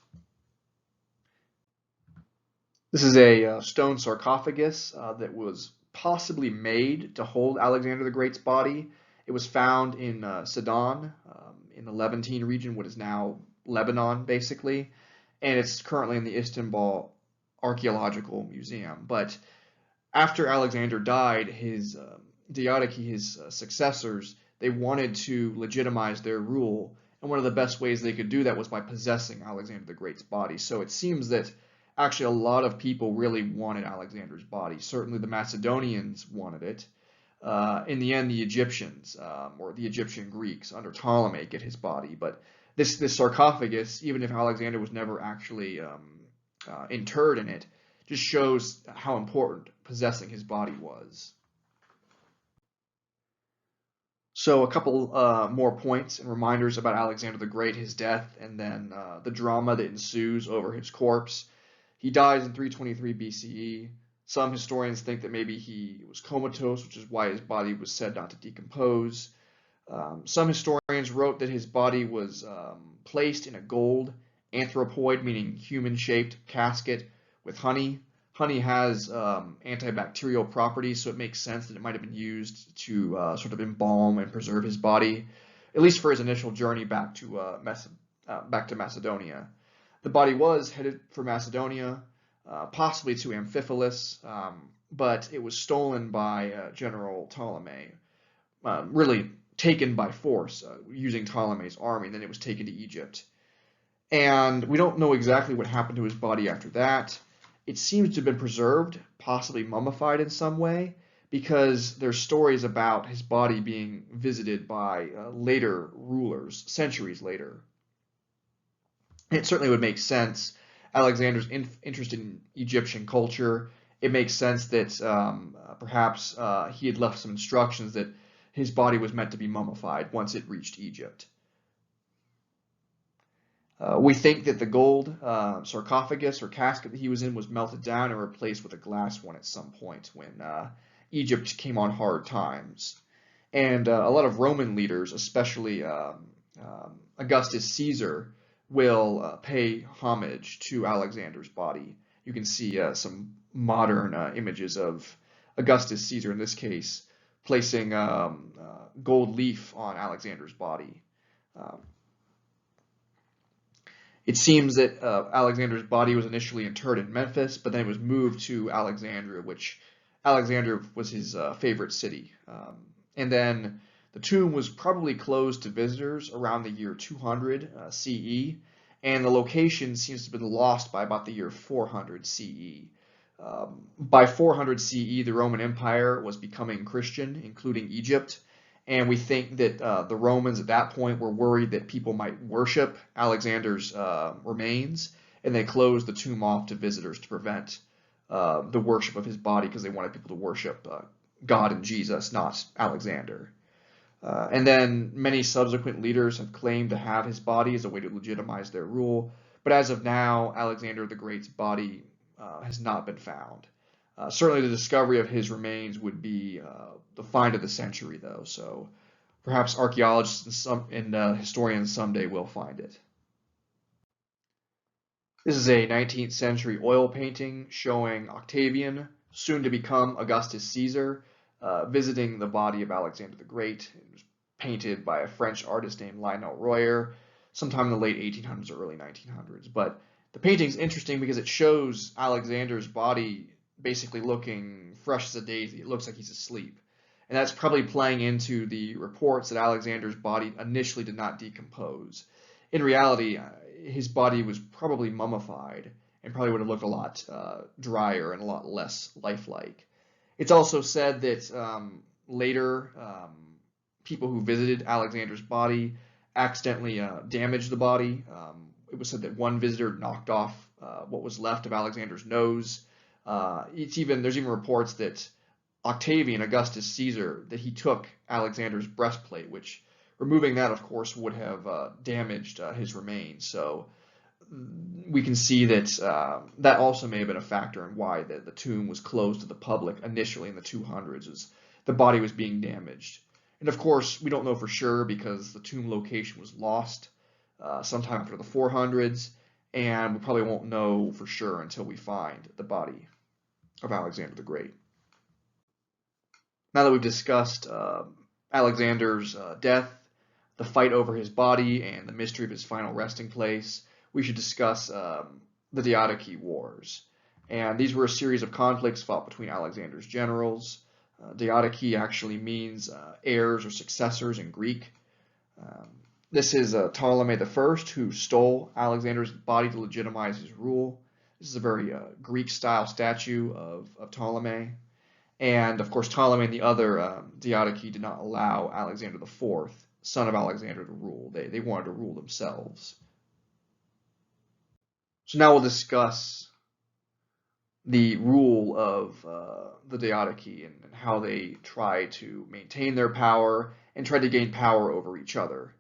[SPEAKER 1] This is a stone sarcophagus that was possibly made to hold Alexander the Great's body. It was found in Sidon, in the Levantine region, what is now Lebanon, basically, and it's currently in the Istanbul Archaeological Museum. But after Alexander died, his Diadochi, his successors, they wanted to legitimize their rule, and one of the best ways they could do that was by possessing Alexander the Great's body. So it seems that actually a lot of people really wanted Alexander's body. Certainly the Macedonians wanted it. In the end, the Egyptians, or the Egyptian Greeks under Ptolemy, get his body. But this sarcophagus, even if Alexander was never actually interred in it, just shows how important possessing his body was. So a couple more points and reminders about Alexander the Great, his death, and then the drama that ensues over his corpse. He dies in 323 BCE. Some historians think that maybe he was comatose, which is why his body was said not to decompose. Some historians wrote that his body was placed in a gold anthropoid, meaning human-shaped casket with honey. Honey has antibacterial properties, so it makes sense that it might have been used to sort of embalm and preserve his body, at least for his initial journey back to Macedonia. The body was headed for Macedonia, possibly to Amphipolis, but it was stolen by General Ptolemy, really taken by force using Ptolemy's army, and then it was taken to Egypt. And we don't know exactly what happened to his body after that. It seems to have been preserved, possibly mummified in some way, because there's stories about his body being visited by later rulers, centuries later. It certainly would make sense. Alexander's interest in Egyptian culture, it makes sense that perhaps he had left some instructions that his body was meant to be mummified once it reached Egypt. We think that the gold sarcophagus or casket that he was in was melted down and replaced with a glass one at some point when Egypt came on hard times. And a lot of Roman leaders, especially Augustus Caesar, will pay homage to Alexander's body. You can see some modern images of Augustus Caesar, in this case, placing gold leaf on Alexander's body. It seems that Alexander's body was initially interred in Memphis, but then it was moved to Alexandria, which Alexandria was his favorite city. And then the tomb was probably closed to visitors around the year 200 CE, and the location seems to have been lost by about the year 400 CE. By 400 CE, the Roman Empire was becoming Christian, including Egypt. And we think that the Romans at that point were worried that people might worship Alexander's remains, and they closed the tomb off to visitors to prevent the worship of his body because they wanted people to worship God and Jesus, not Alexander. And then many subsequent leaders have claimed to have his body as a way to legitimize their rule. But as of now, Alexander the Great's body has not been found. Certainly the discovery of his remains would be the find of the century, though, so perhaps archaeologists and historians someday will find it. This is a 19th century oil painting showing Octavian, soon to become Augustus Caesar, visiting the body of Alexander the Great. It was painted by a French artist named Lionel Royer sometime in the late 1800s or early 1900s. But the painting's interesting because it shows Alexander's body basically looking fresh as a daisy. It looks like he's asleep. And that's probably playing into the reports that Alexander's body initially did not decompose. In reality, his body was probably mummified and probably would have looked a lot drier and a lot less lifelike. It's also said that later people who visited Alexander's body accidentally damaged the body. It was said that one visitor knocked off what was left of Alexander's nose. There's even reports that Octavian, Augustus Caesar, that he took Alexander's breastplate, which removing that, of course, would have damaged his remains. So we can see that that also may have been a factor in why the tomb was closed to the public initially in the 200s, as the body was being damaged. And of course, we don't know for sure because the tomb location was lost sometime after the 400s, and we probably won't know for sure until we find the body of Alexander the Great. Now that we've discussed Alexander's death, the fight over his body, and the mystery of his final resting place, we should discuss the Diadochi Wars. And these were a series of conflicts fought between Alexander's generals. Diadochi actually means heirs or successors in Greek. This is Ptolemy I who stole Alexander's body to legitimize his rule. This is a very Greek-style statue of Ptolemy. And of course, Ptolemy and the other Diadochi did not allow Alexander IV, son of Alexander, to rule. They wanted to rule themselves. So now we'll discuss the rule of the Diadochi and how they try to maintain their power and try to gain power over each other.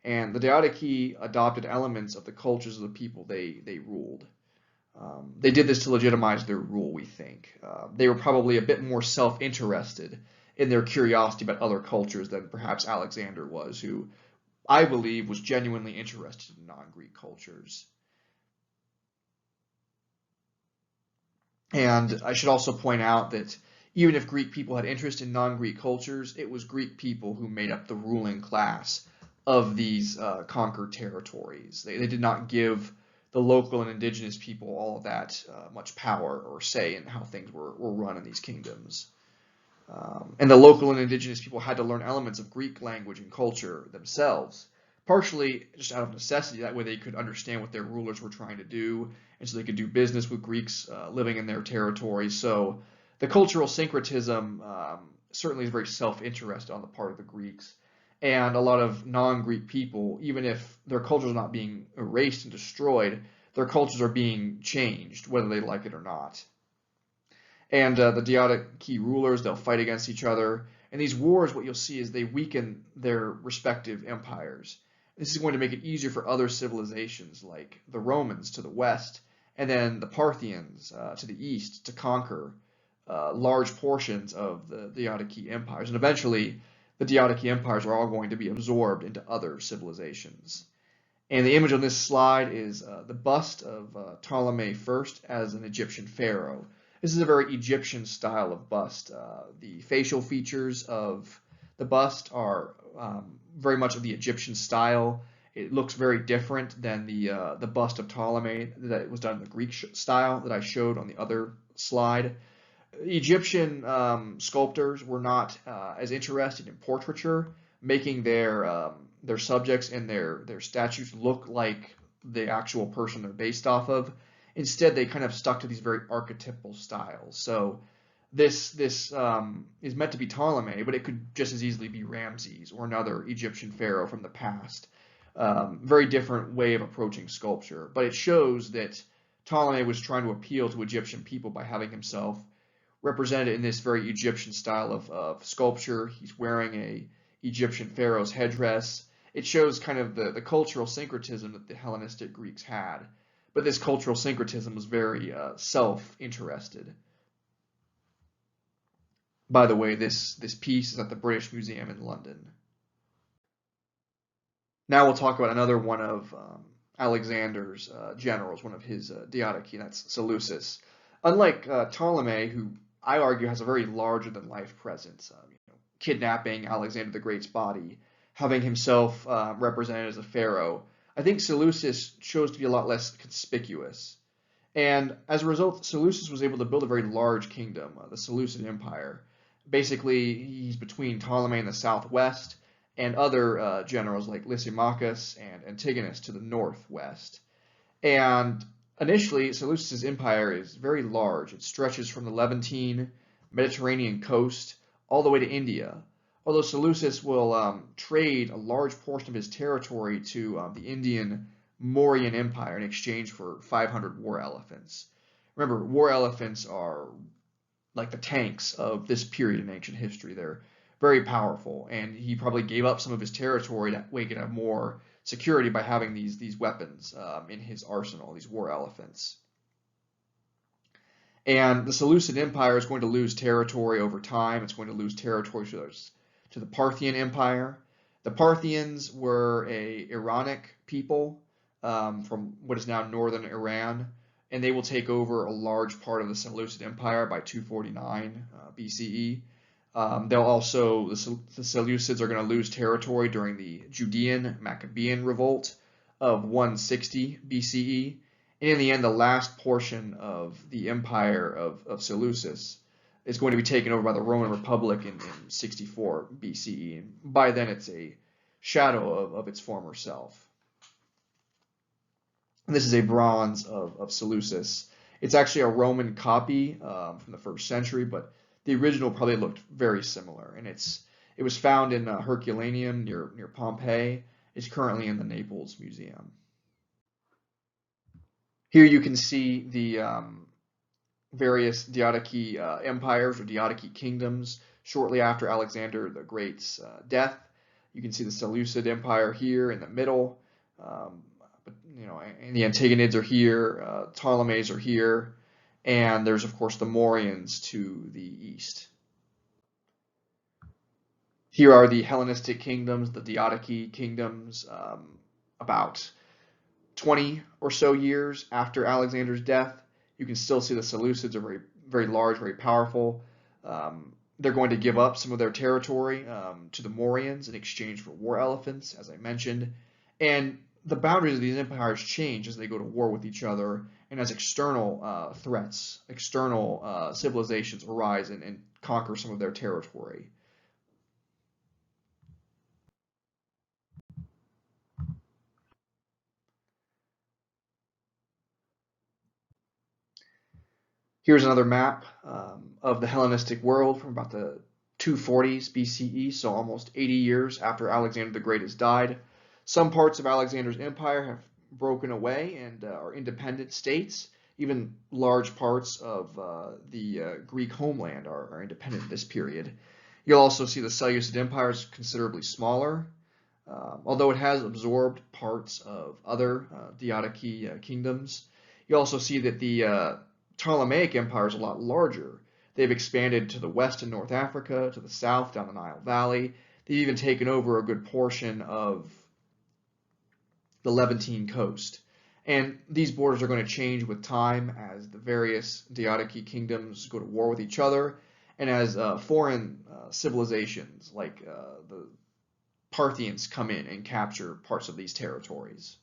[SPEAKER 1] And the Diadochi adopted elements of the cultures of the people they ruled. They did this to legitimize their rule, we think. They were probably a bit more self-interested in their curiosity about other cultures than perhaps Alexander was, who I believe was genuinely interested in non-Greek cultures. And I should also point out that even if Greek people had interest in non-Greek cultures, it was Greek people who made up the ruling class of these conquered territories. They did not give the local and indigenous people all of that much power or say in how things were run in these kingdoms. And the local and indigenous people had to learn elements of Greek language and culture themselves, partially just out of necessity. That way they could understand what their rulers were trying to do, and so they could do business with Greeks living in their territory. So the cultural syncretism certainly is very self-interested on the part of the Greeks. And a lot of non-Greek people, even if their cultures are not being erased and destroyed, their cultures are being changed, whether they like it or not. And the Diadochi rulers, they'll fight against each other. And these wars, what you'll see is they weaken their respective empires. This is going to make it easier for other civilizations like the Romans to the west, and then the Parthians to the east to conquer large portions of the Diadochi empires. And eventually, the Diadochi empires are all going to be absorbed into other civilizations. And the image on this slide is the bust of Ptolemy I as an Egyptian pharaoh. This is a very Egyptian style of bust. The facial features of the bust are very much of the Egyptian style. It looks very different than the bust of Ptolemy that was done in the Greek style that I showed on the other slide. Egyptian sculptors were not as interested in portraiture, making their subjects and their statues look like the actual person they're based off of. Instead, they kind of stuck to these very archetypal styles. So this is meant to be Ptolemy, but it could just as easily be Ramses or another Egyptian pharaoh from the past. Very different way of approaching sculpture, but it shows that Ptolemy was trying to appeal to Egyptian people by having himself represented in this very Egyptian style of sculpture. He's wearing a Egyptian pharaoh's headdress. It shows kind of the cultural syncretism that the Hellenistic Greeks had. But this cultural syncretism was very self-interested. By the way, this piece is at the British Museum in London. Now we'll talk about another one of Alexander's generals, one of his Diadochi, that's Seleucus. Unlike Ptolemy, who I argue has a very larger-than-life presence, kidnapping Alexander the Great's body, having himself represented as a pharaoh, I think Seleucus chose to be a lot less conspicuous. And as a result, Seleucus was able to build a very large kingdom, the Seleucid Empire. Basically, he's between Ptolemy in the southwest and other generals like Lysimachus and Antigonus to the northwest. And initially, Seleucus' empire is very large. It stretches from the Levantine, Mediterranean coast all the way to India. Although Seleucus will trade a large portion of his territory to the Indian Mauryan Empire in exchange for 500 war elephants. Remember, war elephants are like the tanks of this period in ancient history. They're very powerful, and he probably gave up some of his territory that way he could have more security by having these weapons in his arsenal, these war elephants. And the Seleucid Empire is going to lose territory over time. It's going to lose territory to the Parthian Empire. The Parthians were a Iranic people from what is now northern Iran, and they will take over a large part of the Seleucid Empire by 249 BCE. The Seleucids are going to lose territory during the Judean Maccabean Revolt of 160 BCE. And in the end, the last portion of the empire of Seleucus is going to be taken over by the Roman Republic in 64 BCE. And by then, it's a shadow of its former self. And this is a bronze of Seleucus. It's actually a Roman copy from the 1st century, but the original probably looked very similar. And it was found in Herculaneum near Pompeii. It's currently in the Naples Museum. Here you can see various Diadochi empires or Diadochi kingdoms shortly after Alexander the Great's death. You can see the Seleucid Empire here in the middle, but, and the Antagonids are here, Ptolemies are here, and there's of course the Mauryans to the east. Here are the Hellenistic kingdoms, the Diadochi kingdoms, about 20 or so years after Alexander's death. You can still see the Seleucids are very, very large, very powerful. They're going to give up some of their territory to the Mauryans in exchange for war elephants, as I mentioned. And the boundaries of these empires change as they go to war with each other and as external threats, external civilizations arise and conquer some of their territory. Here's another map of the Hellenistic world from about the 240s BCE, so almost 80 years after Alexander the Great has died. Some parts of Alexander's empire have broken away and are independent states. Even large parts of the Greek homeland are independent in this period. You'll also see the Seleucid Empire is considerably smaller, although it has absorbed parts of other Diadochi kingdoms. You also see that the Ptolemaic Empire is a lot larger. They've expanded to the west and North Africa, to the south down the Nile Valley. They've even taken over a good portion of the Levantine coast. And these borders are going to change with time as the various Diadochi kingdoms go to war with each other and as foreign civilizations like the Parthians come in and capture parts of these territories.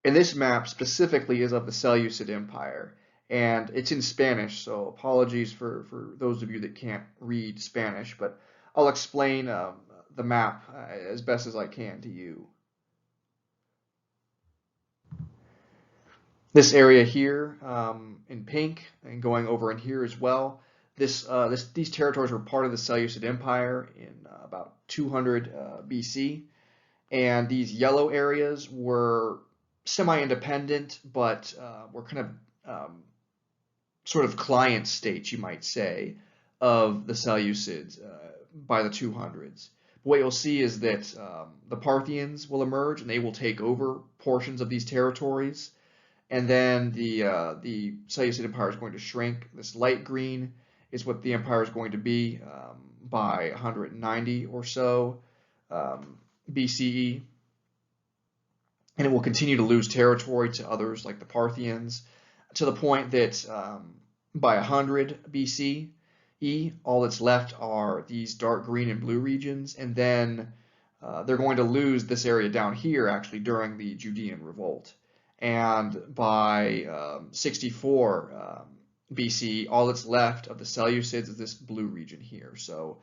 [SPEAKER 1] And this map specifically is of the Seleucid Empire, and it's in Spanish, so apologies for those of you that can't read Spanish, but I'll explain the map as best as I can to you. This area here in pink and going over in here as well, these territories were part of the Seleucid Empire in about 200 BC, and these yellow areas were semi-independent, but were kind of sort of client states, you might say, of the Seleucids by the 200s. What you'll see is that the Parthians will emerge and they will take over portions of these territories, and then the Seleucid Empire is going to shrink. This light green is what the empire is going to be by 190 or so BCE. And it will continue to lose territory to others like the Parthians to the point that by 100 BCE, all that's left are these dark green and blue regions, and then they're going to lose this area down here actually during the Judean Revolt. And by 64 BC, all that's left of the Seleucids is this blue region here. So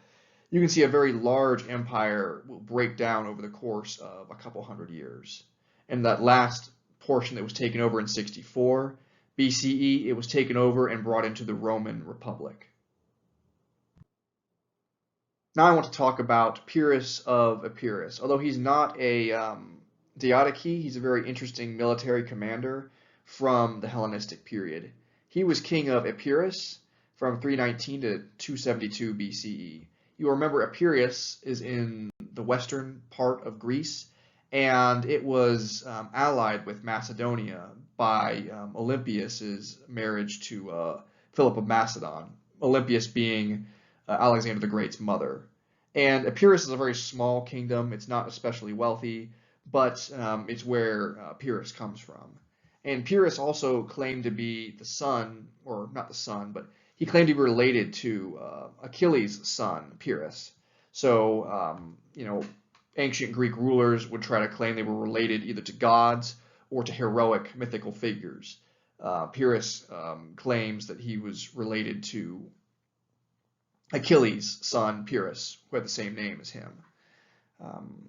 [SPEAKER 1] you can see a very large empire will break down over the course of a couple hundred years. And that last portion that was taken over in 64 BCE, it was taken over and brought into the Roman Republic. Now I want to talk about Pyrrhus of Epirus. Although he's not a Diadochi, he's a very interesting military commander from the Hellenistic period. He was king of Epirus from 319 to 272 BCE. You'll remember Epirus is in the western part of Greece, and it was allied with Macedonia by Olympias's marriage to Philip of Macedon, Olympias being Alexander the Great's mother. And Epirus is a very small kingdom. It's not especially wealthy, but it's where Pyrrhus comes from. And Pyrrhus also claimed to be the son, or not the son, but he claimed to be related to Achilles' son, Pyrrhus. So, ancient Greek rulers would try to claim they were related either to gods or to heroic mythical figures. Pyrrhus claims that he was related to Achilles' son, Pyrrhus, who had the same name as him.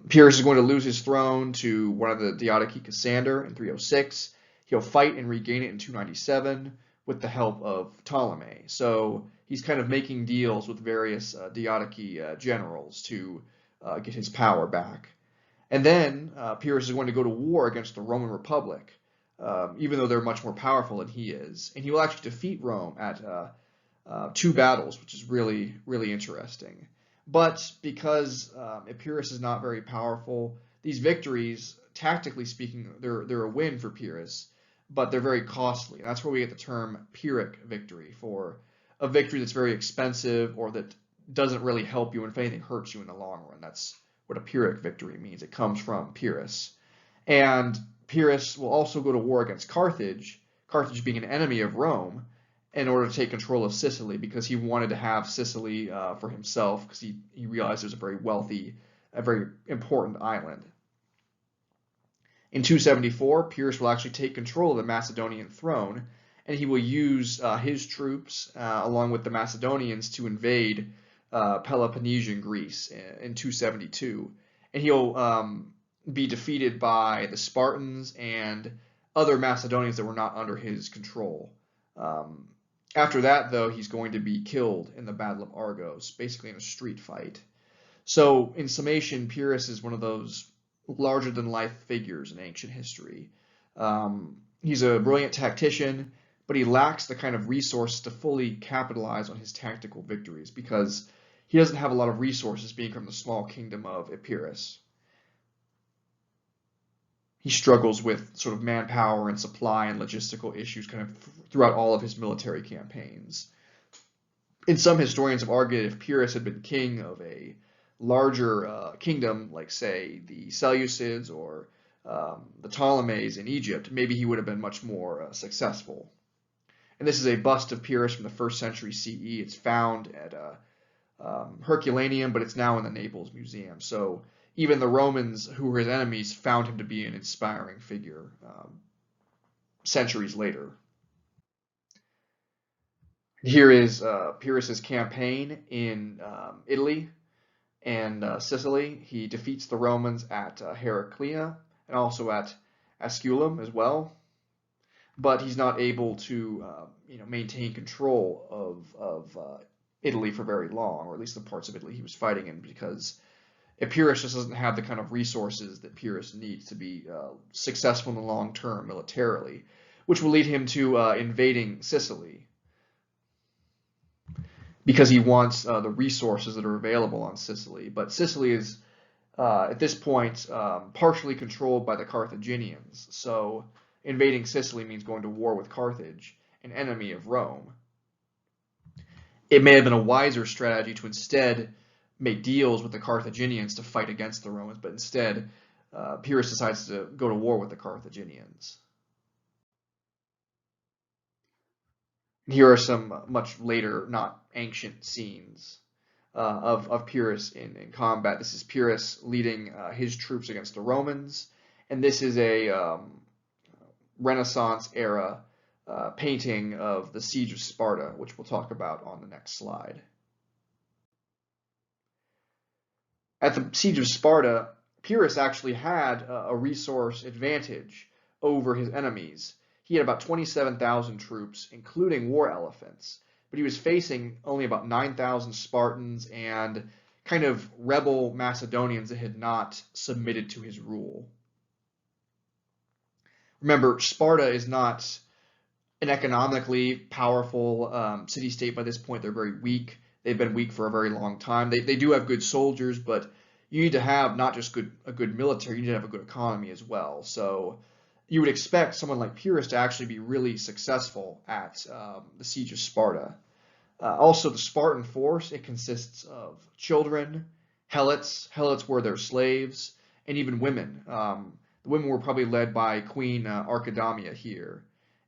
[SPEAKER 1] Pyrrhus is going to lose his throne to one of the Diadochi, Cassander, in 306. He'll fight and regain it in 297 with the help of Ptolemy. So he's kind of making deals with various Diadochi generals to get his power back. And then Pyrrhus is going to go to war against the Roman Republic. even though they're much more powerful than he is. And he will actually defeat Rome at 2 battles, which is really, really interesting. But because Epirus is not very powerful, these victories, tactically speaking, they're a win for Pyrrhus, but they're very costly. And that's where we get the term Pyrrhic victory, for a victory that's very expensive or that doesn't really help you, and if anything, hurts you in the long run. That's what a Pyrrhic victory means. It comes from Pyrrhus. And Pyrrhus will also go to war against Carthage, Carthage being an enemy of Rome, in order to take control of Sicily, because he wanted to have Sicily for himself, because he realized it was a very wealthy, a very important island. In 274, Pyrrhus will actually take control of the Macedonian throne, and he will use his troops, along with the Macedonians, to invade Peloponnesian Greece in 272. And he'll be defeated by the Spartans and other Macedonians that were not under his control. After that, though, he's going to be killed in the Battle of Argos, basically in a street fight. So, in summation, Pyrrhus is one of those larger-than-life figures in ancient history. He's a brilliant tactician, but he lacks the kind of resources to fully capitalize on his tactical victories, because he doesn't have a lot of resources being from the small kingdom of Epirus. He struggles with sort of manpower and supply and logistical issues kind of throughout all of his military campaigns. And some historians have argued if Pyrrhus had been king of a larger kingdom, like, say, the Seleucids or the Ptolemies in Egypt, maybe he would have been much more successful. And this is a bust of Pyrrhus from the 1st century CE. It's found at Herculaneum, but it's now in the Naples Museum. So even the Romans, who were his enemies, found him to be an inspiring figure centuries later. Here is Pyrrhus's campaign in Italy and Sicily. He defeats the Romans at Heraclea and also at Asculum as well. But he's not able to maintain control of Italy for very long, or at least the parts of Italy he was fighting in, because Epirus just doesn't have the kind of resources that Pyrrhus needs to be successful in the long term militarily, which will lead him to invading Sicily, because he wants the resources that are available on Sicily. But Sicily is, at this point, partially controlled by the Carthaginians. So invading Sicily means going to war with Carthage, an enemy of Rome. It may have been a wiser strategy to instead make deals with the Carthaginians to fight against the Romans, but instead Pyrrhus decides to go to war with the Carthaginians. Here are some much later, not ancient scenes of Pyrrhus in combat. This is Pyrrhus leading his troops against the Romans, and this is a Renaissance era painting of the siege of Sparta, which we'll talk about on the next slide. At the siege of Sparta, Pyrrhus actually had a resource advantage over his enemies. He had about 27,000 troops, including war elephants, but he was facing only about 9,000 Spartans and kind of rebel Macedonians that had not submitted to his rule. Remember, Sparta is not an economically powerful city-state by this point. They're very weak. They've been weak for a very long time. They do have good soldiers, but you need to have not just a good military, you need to have a good economy as well. So you would expect someone like Pyrrhus to actually be really successful at the siege of Sparta. Also, the Spartan force, it consists of children, helots were their slaves, and even women. The women were probably led by Queen Archidamia here.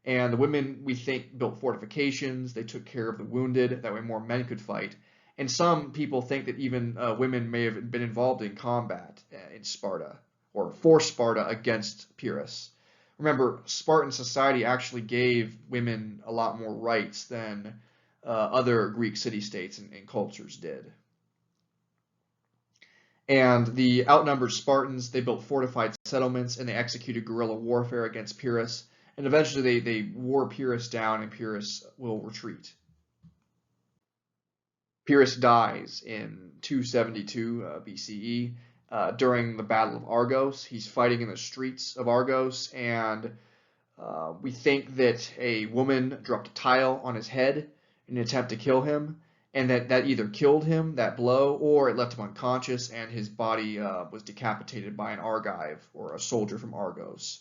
[SPEAKER 1] And the women, we think, built fortifications, they took care of the wounded, that way more men could fight. And some people think that even women may have been involved in combat in Sparta, or for Sparta against Pyrrhus. Remember, Spartan society actually gave women a lot more rights than other Greek city-states and cultures did. And the outnumbered Spartans, they built fortified settlements and they executed guerrilla warfare against Pyrrhus. And eventually they wore Pyrrhus down and Pyrrhus will retreat. Pyrrhus dies in 272 BCE during the Battle of Argos. He's fighting in the streets of Argos, and We think that a woman dropped a tile on his head in an attempt to kill him, and that either killed him, that blow, or it left him unconscious and his body was decapitated by an Argive or a soldier from Argos.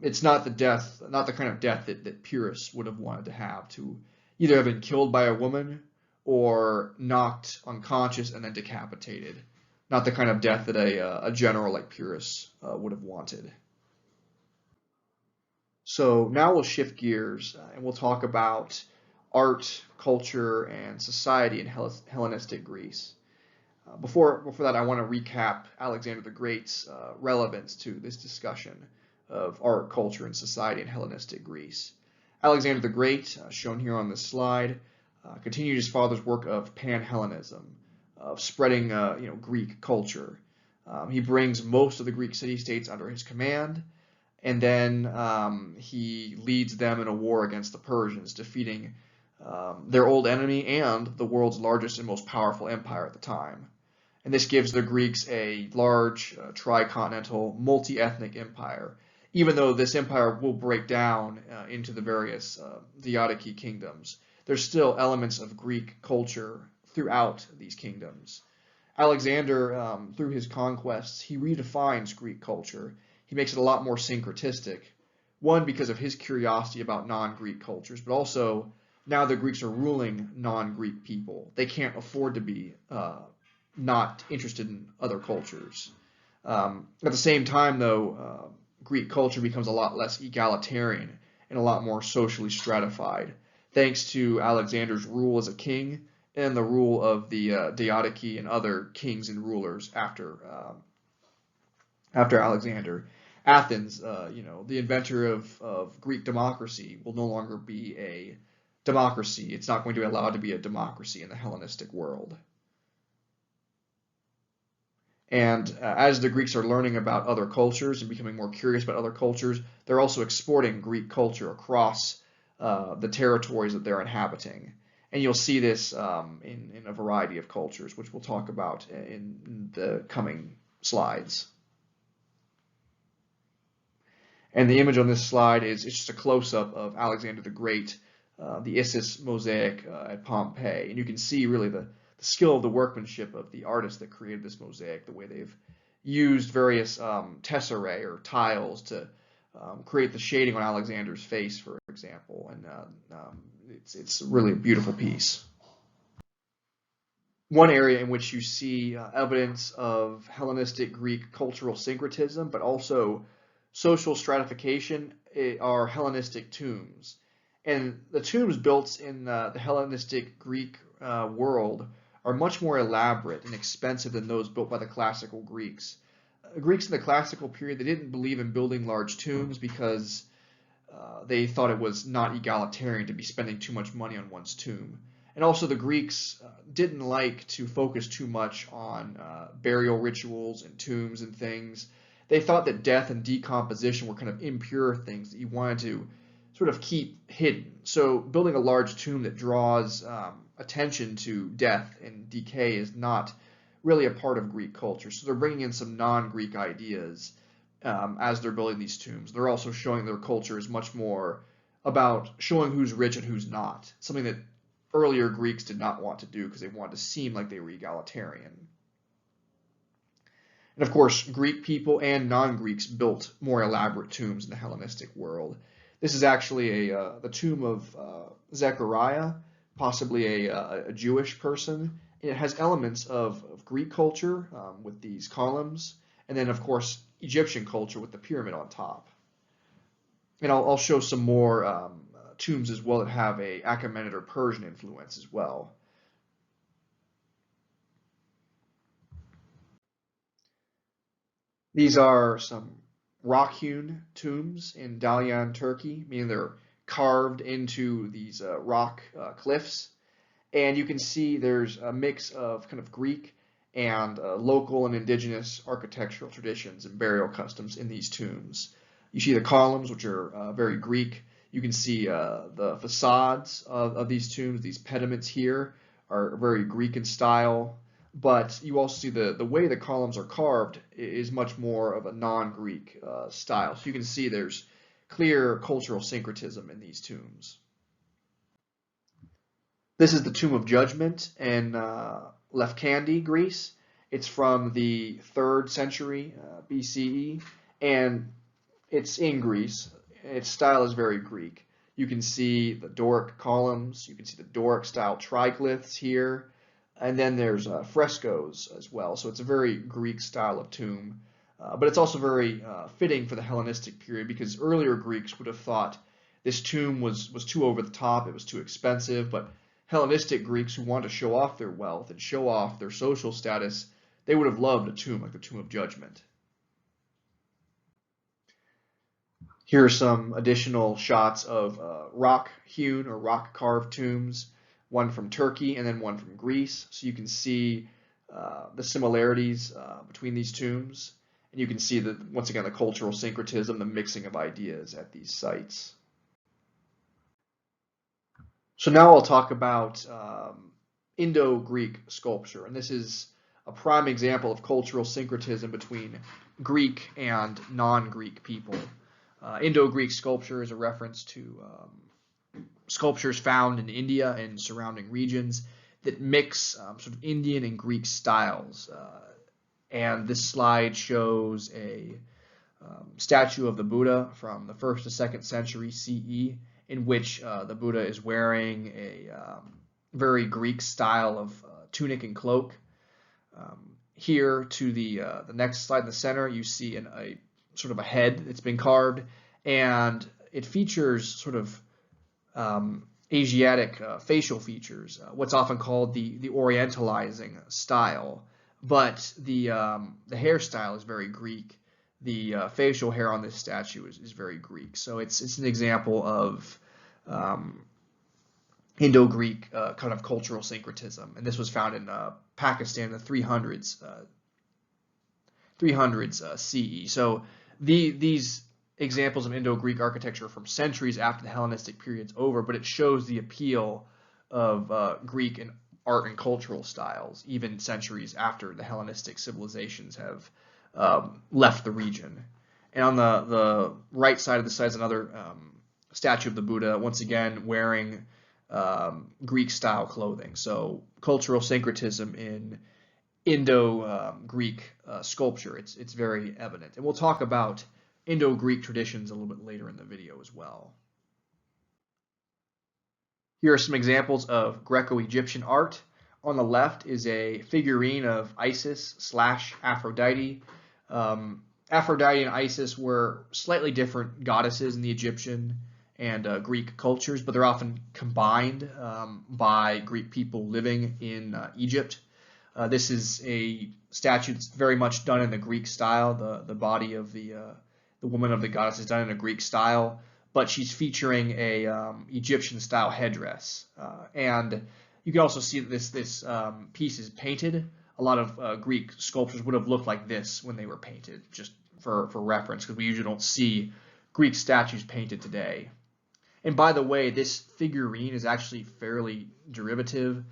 [SPEAKER 1] It's not the kind of death that Pyrrhus would have wanted to have, to either have been killed by a woman or knocked unconscious and then decapitated. Not the kind of death that a general like Pyrrhus would have wanted. So now we'll shift gears and we'll talk about art, culture, and society in Hellenistic Greece. Before that, I want to recap Alexander the Great's relevance to this discussion of art, culture, and society in Hellenistic Greece. Alexander the Great, shown here on this slide, continued his father's work of Pan-Hellenism, of spreading Greek culture. He brings most of the Greek city-states under his command, and then he leads them in a war against the Persians, defeating their old enemy and the world's largest and most powerful empire at the time. And this gives the Greeks a large, tricontinental, multi-ethnic empire, even though this empire will break down into the various Diadochi kingdoms. There's still elements of Greek culture throughout these kingdoms. Alexander, through his conquests, he redefines Greek culture. He makes it a lot more syncretistic. One, because of his curiosity about non-Greek cultures, but also now the Greeks are ruling non-Greek people. They can't afford to be not interested in other cultures. At the same time, though, Greek culture becomes a lot less egalitarian and a lot more socially stratified, thanks to Alexander's rule as a king and the rule of the Diadochi and other kings and rulers after Alexander. Athens, the inventor of Greek democracy, will no longer be a democracy. It's not going to be allowed to be a democracy in the Hellenistic world. And as the Greeks are learning about other cultures and becoming more curious about other cultures, they're also exporting Greek culture across the territories that they're inhabiting. And you'll see this in a variety of cultures, which we'll talk about in the coming slides. And the image on this slide is just a close-up of Alexander the Great, the Issus mosaic at Pompeii. And you can see really the skill of the workmanship of the artists that created this mosaic, the way they've used various tesserae or tiles to create the shading on Alexander's face, for example. And it's really a beautiful piece. One area in which you see evidence of Hellenistic Greek cultural syncretism, but also social stratification, are Hellenistic tombs. And the tombs built in the Hellenistic Greek world are much more elaborate and expensive than those built by the classical Greeks. Greeks in the classical period, they didn't believe in building large tombs because they thought it was not egalitarian to be spending too much money on one's tomb. And also the Greeks didn't like to focus too much on burial rituals and tombs and things. They thought that death and decomposition were kind of impure things that you wanted to sort of keep hidden. So building a large tomb that draws attention to death and decay is not really a part of Greek culture. So they're bringing in some non-Greek ideas as they're building these tombs. They're also showing their culture is much more about showing who's rich and who's not, something that earlier Greeks did not want to do because they wanted to seem like they were egalitarian. And of course, Greek people and non-Greeks built more elaborate tombs in the Hellenistic world. This is actually the tomb of Zechariah, possibly a Jewish person. And it has elements of Greek culture with these columns, and then of course Egyptian culture with the pyramid on top. And I'll show some more tombs as well that have a Achaemenid or Persian influence as well. These are some rock-hewn tombs in Dalyan, Turkey, meaning they're carved into these rock cliffs. And you can see there's a mix of kind of Greek and local and indigenous architectural traditions and burial customs in these tombs. You see the columns, which are very Greek. You can see the facades of these tombs. These pediments here are very Greek in style. But you also see the way the columns are carved is much more of a non-Greek style. So you can see there's clear cultural syncretism in these tombs. This is the Tomb of Judgment in Lefkandi, Greece. It's from the 3rd century BCE, and it's in Greece. Its style is very Greek. You can see the Doric columns, you can see the Doric style triglyphs here, and then there's frescoes as well. So it's a very Greek style of tomb, but it's also very fitting for the Hellenistic period, because earlier Greeks would have thought this tomb was too over the top, it was too expensive, but Hellenistic Greeks who wanted to show off their wealth and show off their social status, they would have loved a tomb like the Tomb of Judgment. Here are some additional shots of rock-hewn or rock-carved tombs, one from Turkey and then one from Greece. So you can see the similarities between these tombs, and you can see that, once again, the cultural syncretism, the mixing of ideas at these sites. So now I'll talk about Indo-Greek sculpture, and this is a prime example of cultural syncretism between Greek and non-Greek people. Indo-Greek sculpture is a reference to sculptures found in India and surrounding regions that mix sort of Indian and Greek styles. And this slide shows a statue of the Buddha from the 1st to 2nd century CE, in which the Buddha is wearing a very Greek style of tunic and cloak. Here to the next slide in the center, you see a sort of a head that's been carved, and it features sort of Asiatic facial features, what's often called the Orientalizing style. But the hairstyle is very Greek. The facial hair on this statue is very Greek. So it's an example of Indo-Greek kind of cultural syncretism, and this was found in Pakistan in the 300s CE. So these examples of Indo-Greek architecture are from centuries after the Hellenistic period's over, but it shows the appeal of Greek and art and cultural styles, even centuries after the Hellenistic civilizations have left the region. And on the right side of the slide is another statue of the Buddha, once again wearing Greek-style clothing. So cultural syncretism in Indo-Greek sculpture, it's very evident. And we'll talk about Indo-Greek traditions a little bit later in the video as well. Here are some examples of Greco-Egyptian art. On the left is a figurine of Isis/Aphrodite. Aphrodite and Isis were slightly different goddesses in the Egyptian and Greek cultures, but they're often combined by Greek people living in Egypt. This is a statue that's very much done in the Greek style. The body of the woman of the goddess is done in a Greek style, but she's featuring a Egyptian style headdress. And you can also see that this piece is painted. A lot of Greek sculptures would have looked like this when they were painted, just for reference, because we usually don't see Greek statues painted today. And by the way, this figurine is actually fairly derivative.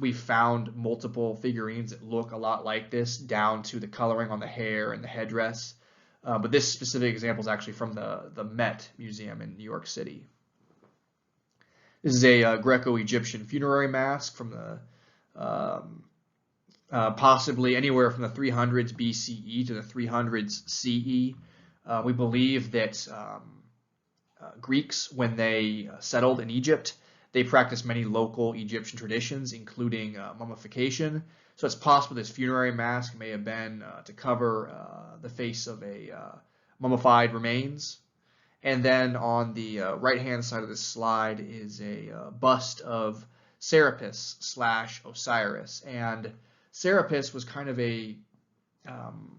[SPEAKER 1] We've found multiple figurines that look a lot like this, down to the coloring on the hair and the headdress. But this specific example is actually from the Met Museum in New York City. This is a Greco-Egyptian funerary mask from the possibly anywhere from the 300s BCE to the 300s CE. We believe that Greeks, when they settled in Egypt, they practiced many local Egyptian traditions, including mummification. So it's possible this funerary mask may have been to cover the face of a mummified remains. And then on the right-hand side of this slide is a bust of Serapis/Osiris. And Serapis was kind of a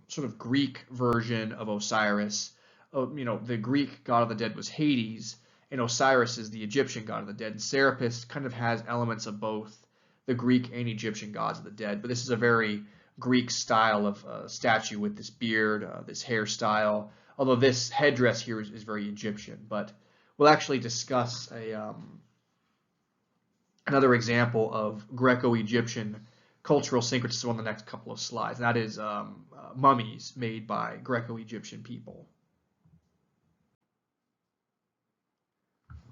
[SPEAKER 1] sort of Greek version of Osiris. The Greek god of the dead was Hades, and Osiris is the Egyptian god of the dead. And Serapis kind of has elements of both the Greek and Egyptian gods of the dead. But this is a very Greek style of statue with this beard, this hairstyle. Although this headdress here is very Egyptian. But we'll actually discuss another example of Greco-Egyptian cultural syncretism on the next couple of slides. And that is mummies made by Greco-Egyptian people.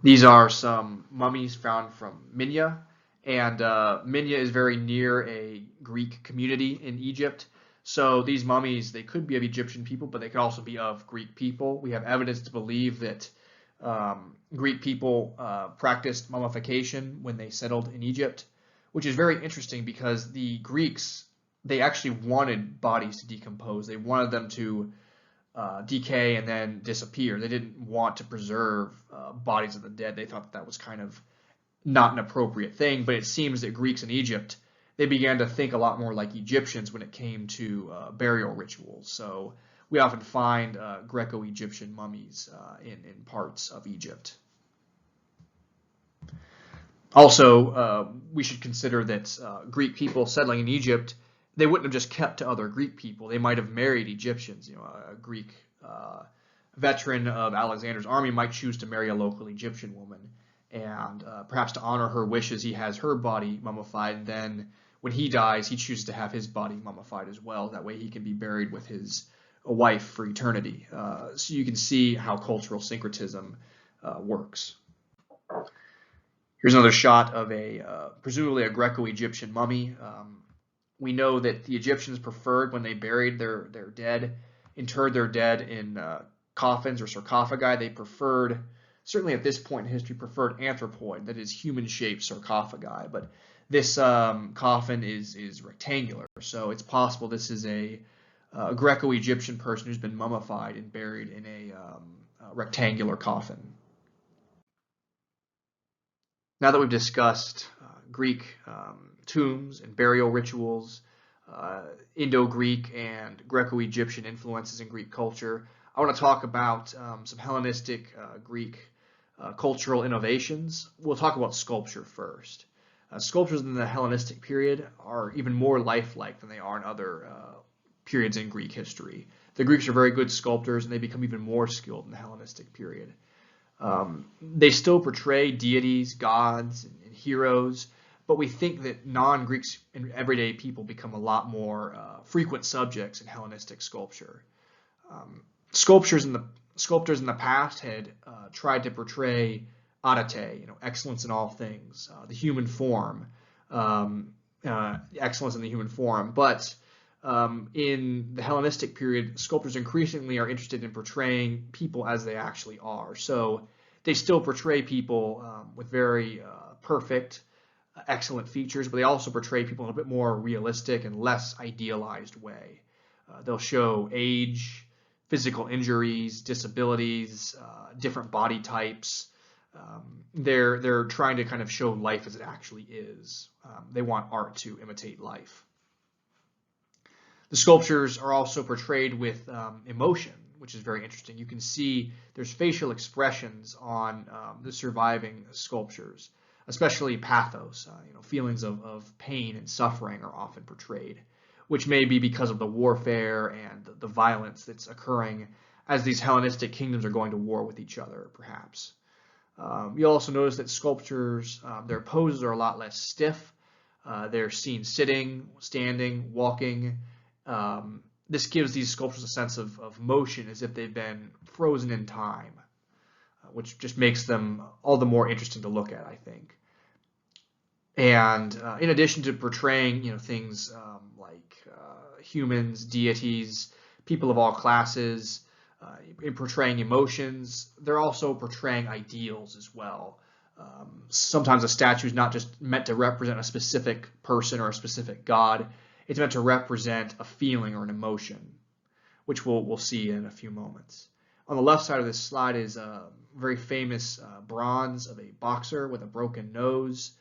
[SPEAKER 1] These are some mummies found from Minya, and Minya is very near a Greek community in Egypt. So these mummies, they could be of Egyptian people, but they could also be of Greek people. We have evidence to believe that Greek people practiced mummification when they settled in Egypt, which is very interesting because the Greeks, they actually wanted bodies to decompose. They wanted them to decay and then disappear. They didn't want to preserve bodies of the dead. They thought that was kind of not an appropriate thing, but it seems that Greeks in Egypt, they began to think a lot more like Egyptians when it came to burial rituals. So we often find Greco-Egyptian mummies in parts of Egypt. Also, we should consider that Greek people settling in Egypt, they wouldn't have just kept to other Greek people. They might have married Egyptians. You know, a Greek veteran of Alexander's army might choose to marry a local Egyptian woman, and perhaps to honor her wishes, he has her body mummified. And then when he dies, he chooses to have his body mummified as well. That way he can be buried with his wife for eternity. So you can see how cultural syncretism works. Here's another shot of presumably a Greco-Egyptian mummy. We know that the Egyptians preferred, when they buried their dead, interred their dead in coffins or sarcophagi, they preferred, certainly at this point in history, preferred anthropoid, that is human-shaped sarcophagi. But this coffin is rectangular, so it's possible this is a Greco-Egyptian person who's been mummified and buried in a rectangular coffin. Now that we've discussed Greek tombs and burial rituals, Indo-Greek and Greco-Egyptian influences in Greek culture, I want to talk about some Hellenistic Greek cultural innovations. We'll talk about sculpture first. Sculptures in the Hellenistic period are even more lifelike than they are in other periods in Greek history. The Greeks are very good sculptors, and they become even more skilled in the Hellenistic period. They still portray deities, gods, and heroes, but we think that non-Greeks and everyday people become a lot more frequent subjects in Hellenistic sculpture. Sculptors in the past had tried to portray arete, excellence in all things, the human form, excellence in the human form. But in the Hellenistic period, sculptors increasingly are interested in portraying people as they actually are. So they still portray people with very perfect, excellent features, but they also portray people in a bit more realistic and less idealized way. They'll show age, physical injuries, disabilities, different body types. They're trying to kind of show life as it actually is. They want art to imitate life. The sculptures are also portrayed with emotion, which is very interesting. You can see there's facial expressions on the surviving sculptures, especially pathos. Feelings of pain and suffering are often portrayed, which may be because of the warfare and the violence that's occurring as these Hellenistic kingdoms are going to war with each other, perhaps. You'll also notice that sculptures, their poses are a lot less stiff. They're seen sitting, standing, walking. This gives these sculptures a sense of motion, as if they've been frozen in time, which just makes them all the more interesting to look at, I think. And in addition to portraying, things like humans, deities, people of all classes, in portraying emotions, they're also portraying ideals as well. Sometimes a statue is not just meant to represent a specific person or a specific god. It's meant to represent a feeling or an emotion, which we'll see in a few moments. On the left side of this slide is a very famous bronze of a boxer with a broken nose.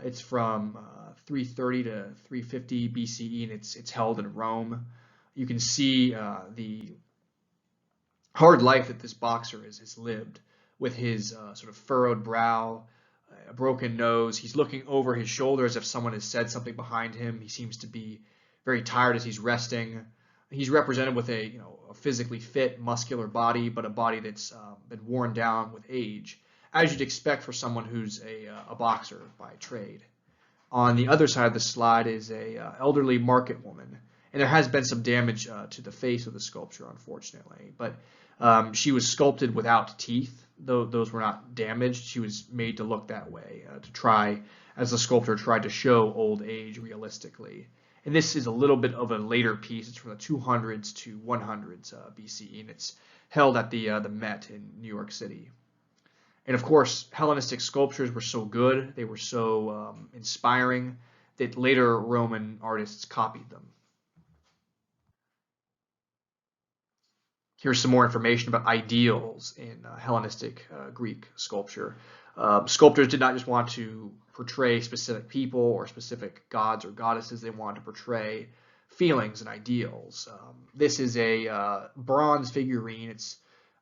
[SPEAKER 1] It's from 330 to 350 BCE, and it's held in Rome. You can see the hard life that this boxer has lived, with his sort of furrowed brow, a broken nose. He's looking over his shoulder as if someone has said something behind him. He seems to be very tired as he's resting. He's represented with a physically fit, muscular body, but a body that's been worn down with age, as you'd expect for someone who's a boxer by trade. On the other side of the slide is a elderly market woman, And there has been some damage to the face of the sculpture, unfortunately. But she was sculpted without teeth, though those were not damaged. She was made to look that way, to try, as the sculptor tried to show old age realistically. And this is a little bit of a later piece. It's from the 200s to 100s BCE, and it's held at the Met in New York City. And of course, Hellenistic sculptures were so good, they were so inspiring, that later Roman artists copied them. Here's some more information about ideals in Hellenistic Greek sculpture. Sculptors did not just want to portray specific people or specific gods or goddesses. They wanted to portray feelings and ideals. This is a bronze figurine. It's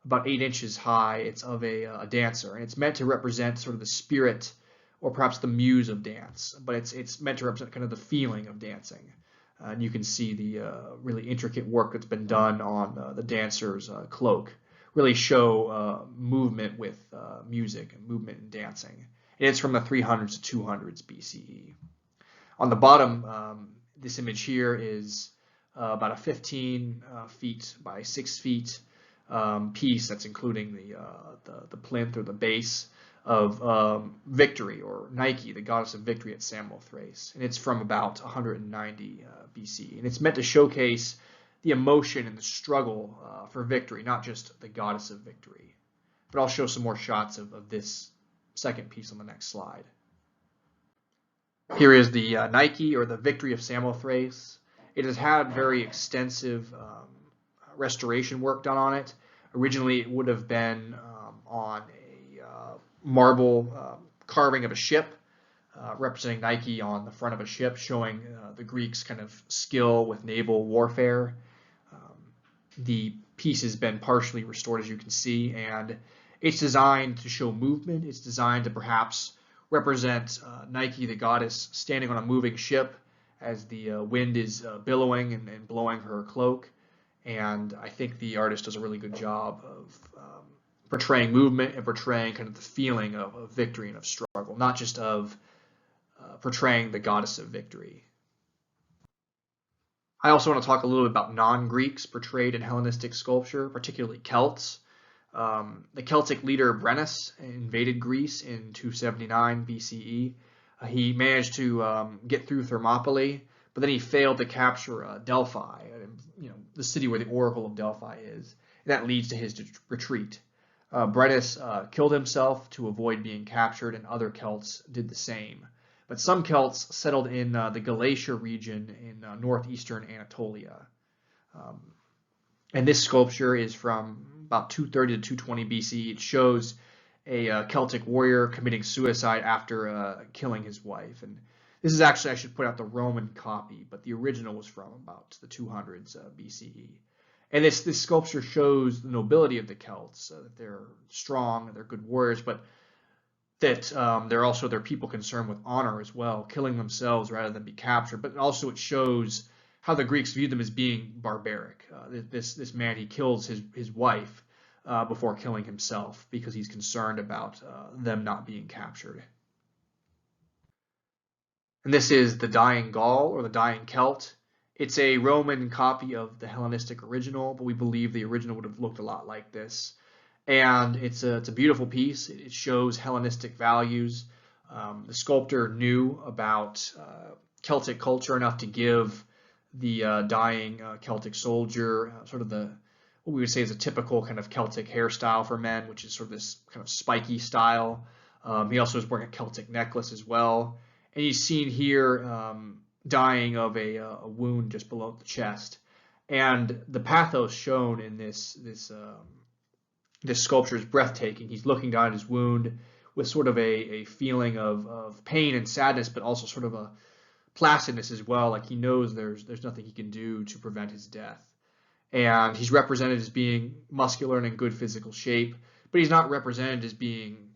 [SPEAKER 1] about 8 inches high. It's of a dancer, and it's meant to represent sort of the spirit or perhaps the muse of dance, but it's meant to represent kind of the feeling of dancing. And you can see the really intricate work that's been done on the dancer's cloak, really show movement with music and movement and dancing. And it's from the 300s to 200s BCE. On the bottom, this image here is about a 15 feet by 6 feet piece that's including the plinth or the base of Victory, or Nike, the goddess of victory at Samothrace. And it's from about 190 BC. And it's meant to showcase the emotion and the struggle for victory, not just the goddess of victory. But I'll show some more shots of this second piece on the next slide. Here is the Nike, or the Victory of Samothrace. It has had very extensive restoration work done on it. Originally, it would have been on a marble carving of a ship, representing Nike on the front of a ship, showing the Greeks' kind of skill with naval warfare. The piece has been partially restored, as you can see, and it's designed to show movement. It's designed to perhaps represent Nike, the goddess, standing on a moving ship as the wind is billowing and blowing her cloak. And I think the artist does a really good job of portraying movement and portraying kind of the feeling of victory and of struggle, not just of portraying the goddess of victory. I also want to talk a little bit about non-Greeks portrayed in Hellenistic sculpture, particularly Celts. The Celtic leader Brennus invaded Greece in 279 BCE. He managed to get through Thermopylae, but then he failed to capture Delphi, the city where the Oracle of Delphi is. And that leads to his retreat. Brennus killed himself to avoid being captured, and other Celts did the same. But some Celts settled in the Galatia region in northeastern Anatolia. And this sculpture is from about 230 to 220 BC. It shows a Celtic warrior committing suicide after killing his wife. And this is actually, I should put out the Roman copy, but the original was from about the 200s BCE. And this sculpture shows the nobility of the Celts, that they're strong, they're good warriors, but that they're also their people concerned with honor as well, killing themselves rather than be captured. But also it shows how the Greeks viewed them as being barbaric. This man, he kills his wife before killing himself because he's concerned about them not being captured. And this is the Dying Gaul, or the Dying Celt. It's a Roman copy of the Hellenistic original, but we believe the original would have looked a lot like this. And it's a beautiful piece. It shows Hellenistic values. The sculptor knew about Celtic culture enough to give the dying Celtic soldier sort of what we would say is a typical kind of Celtic hairstyle for men, which is sort of this kind of spiky style. He also was wearing a Celtic necklace as well. And he's seen here dying of a wound just below the chest. And the pathos shown in this sculpture is breathtaking. He's looking down at his wound with sort of a feeling of pain and sadness, but also sort of a placidness as well. Like he knows there's nothing he can do to prevent his death. And he's represented as being muscular and in good physical shape, but he's not represented as being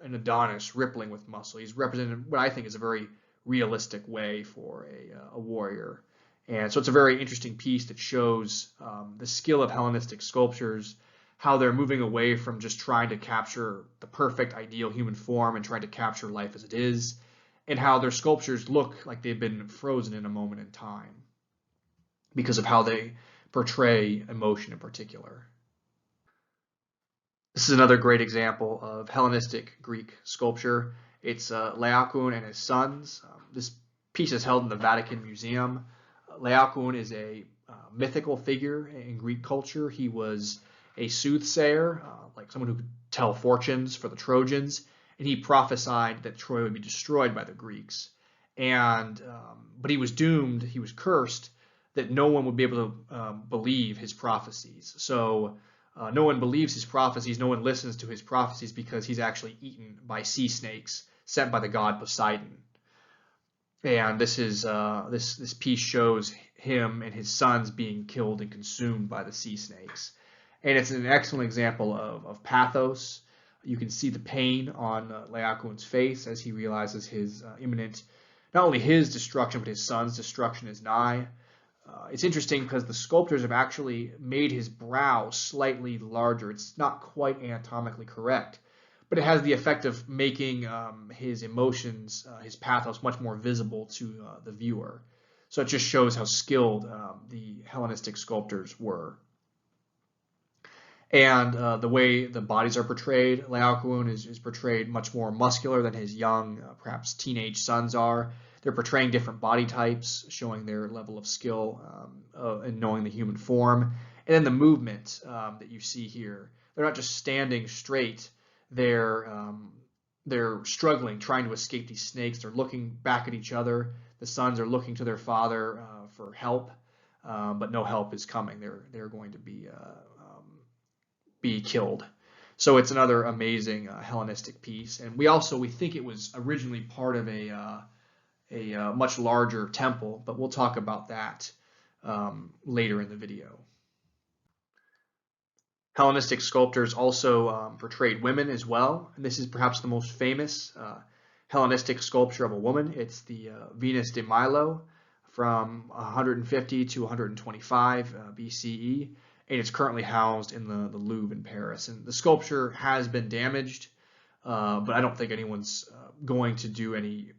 [SPEAKER 1] an Adonis rippling with muscle. He's represented what I think is a very realistic way for a warrior. And so it's a very interesting piece that shows the skill of Hellenistic sculptures, how they're moving away from just trying to capture the perfect ideal human form and trying to capture life as it is, and how their sculptures look like they've been frozen in a moment in time. because of how they portray emotion in particular. This is another great example of Hellenistic Greek sculpture. It's Laocoön and his sons. This piece is held in the Vatican Museum. Laocoön is a mythical figure in Greek culture. He was a soothsayer, like someone who could tell fortunes for the Trojans, and he prophesied that Troy would be destroyed by the Greeks. But he was doomed, he was cursed, that no one would be able to believe his prophecies. So no one believes his prophecies, no one listens to his prophecies because he's actually eaten by sea snakes sent by the god Poseidon. And this piece shows him and his sons being killed and consumed by the sea snakes. And it's an excellent example of pathos. You can see the pain on Laocoön's face as he realizes his imminent, not only his destruction, but his son's destruction is nigh. It's interesting because the sculptors have actually made his brow slightly larger. It's not quite anatomically correct, but it has the effect of making his emotions, his pathos, much more visible to the viewer. So it just shows how skilled the Hellenistic sculptors were. And the way the bodies are portrayed, Laocoön is portrayed much more muscular than his young, perhaps teenage sons are. They're portraying different body types, showing their level of skill in knowing the human form. And then the movement that you see here, they're not just standing straight, they're struggling, trying to escape these snakes. They're looking back at each other. The sons are looking to their father for help, but no help is coming. They're going to be killed. So it's another amazing Hellenistic piece. And we think it was originally part of a much larger temple, but we'll talk about that later in the video. Hellenistic sculptors also portrayed women as well, and this is perhaps the most famous Hellenistic sculpture of a woman. It's the Venus de Milo from 150 to 125 BCE, and it's currently housed in the Louvre in Paris. And the sculpture has been damaged, but I don't think anyone's going to do any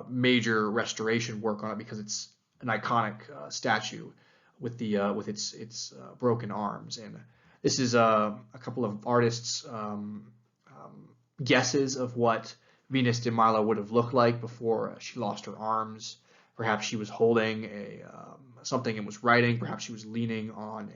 [SPEAKER 1] major restoration work on it because it's an iconic statue with its broken arms. And this is a couple of artists' guesses of what Venus de Milo would have looked like before she lost her arms. Perhaps she was holding something and was writing. Perhaps she was leaning on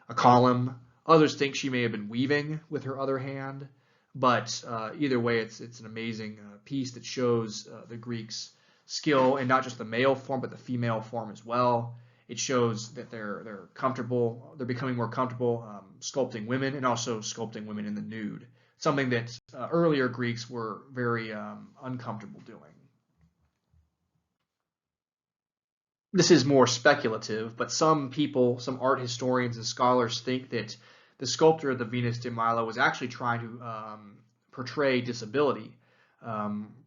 [SPEAKER 1] a column. Others think she may have been weaving with her other hand. But either way, it's an amazing piece that shows the Greeks' skill in not just the male form, but the female form as well. It shows that they're comfortable, they're becoming more comfortable sculpting women and also sculpting women in the nude, something that earlier Greeks were very uncomfortable doing. This is more speculative, but some art historians and scholars think that the sculptor of the Venus de Milo was actually trying to portray disability,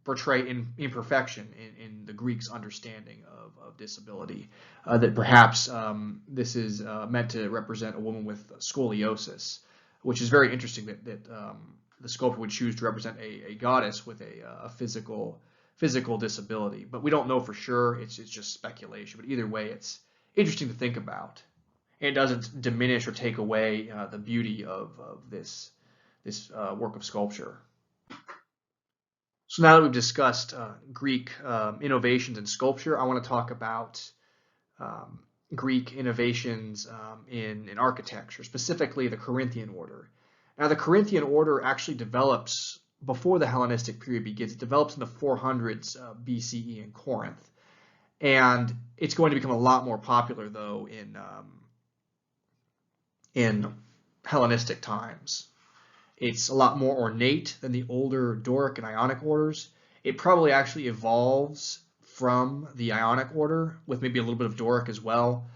[SPEAKER 1] portray imperfection in the Greeks' understanding of disability. That perhaps this is meant to represent a woman with scoliosis, which is very interesting that the sculptor would choose to represent a goddess with a physical disability. But we don't know for sure. It's just speculation. But either way, it's interesting to think about. It doesn't diminish or take away the beauty of this work of sculpture. So now that we've discussed Greek innovations in sculpture, I want to talk about Greek innovations in architecture, specifically the Corinthian order. Now, the Corinthian order actually develops before the Hellenistic period begins. It develops in the 400s BCE in Corinth, and it's going to become a lot more popular though in Hellenistic times. It's a lot more ornate than the older Doric and Ionic orders. It probably actually evolves from the Ionic order with maybe a little bit of Doric as well.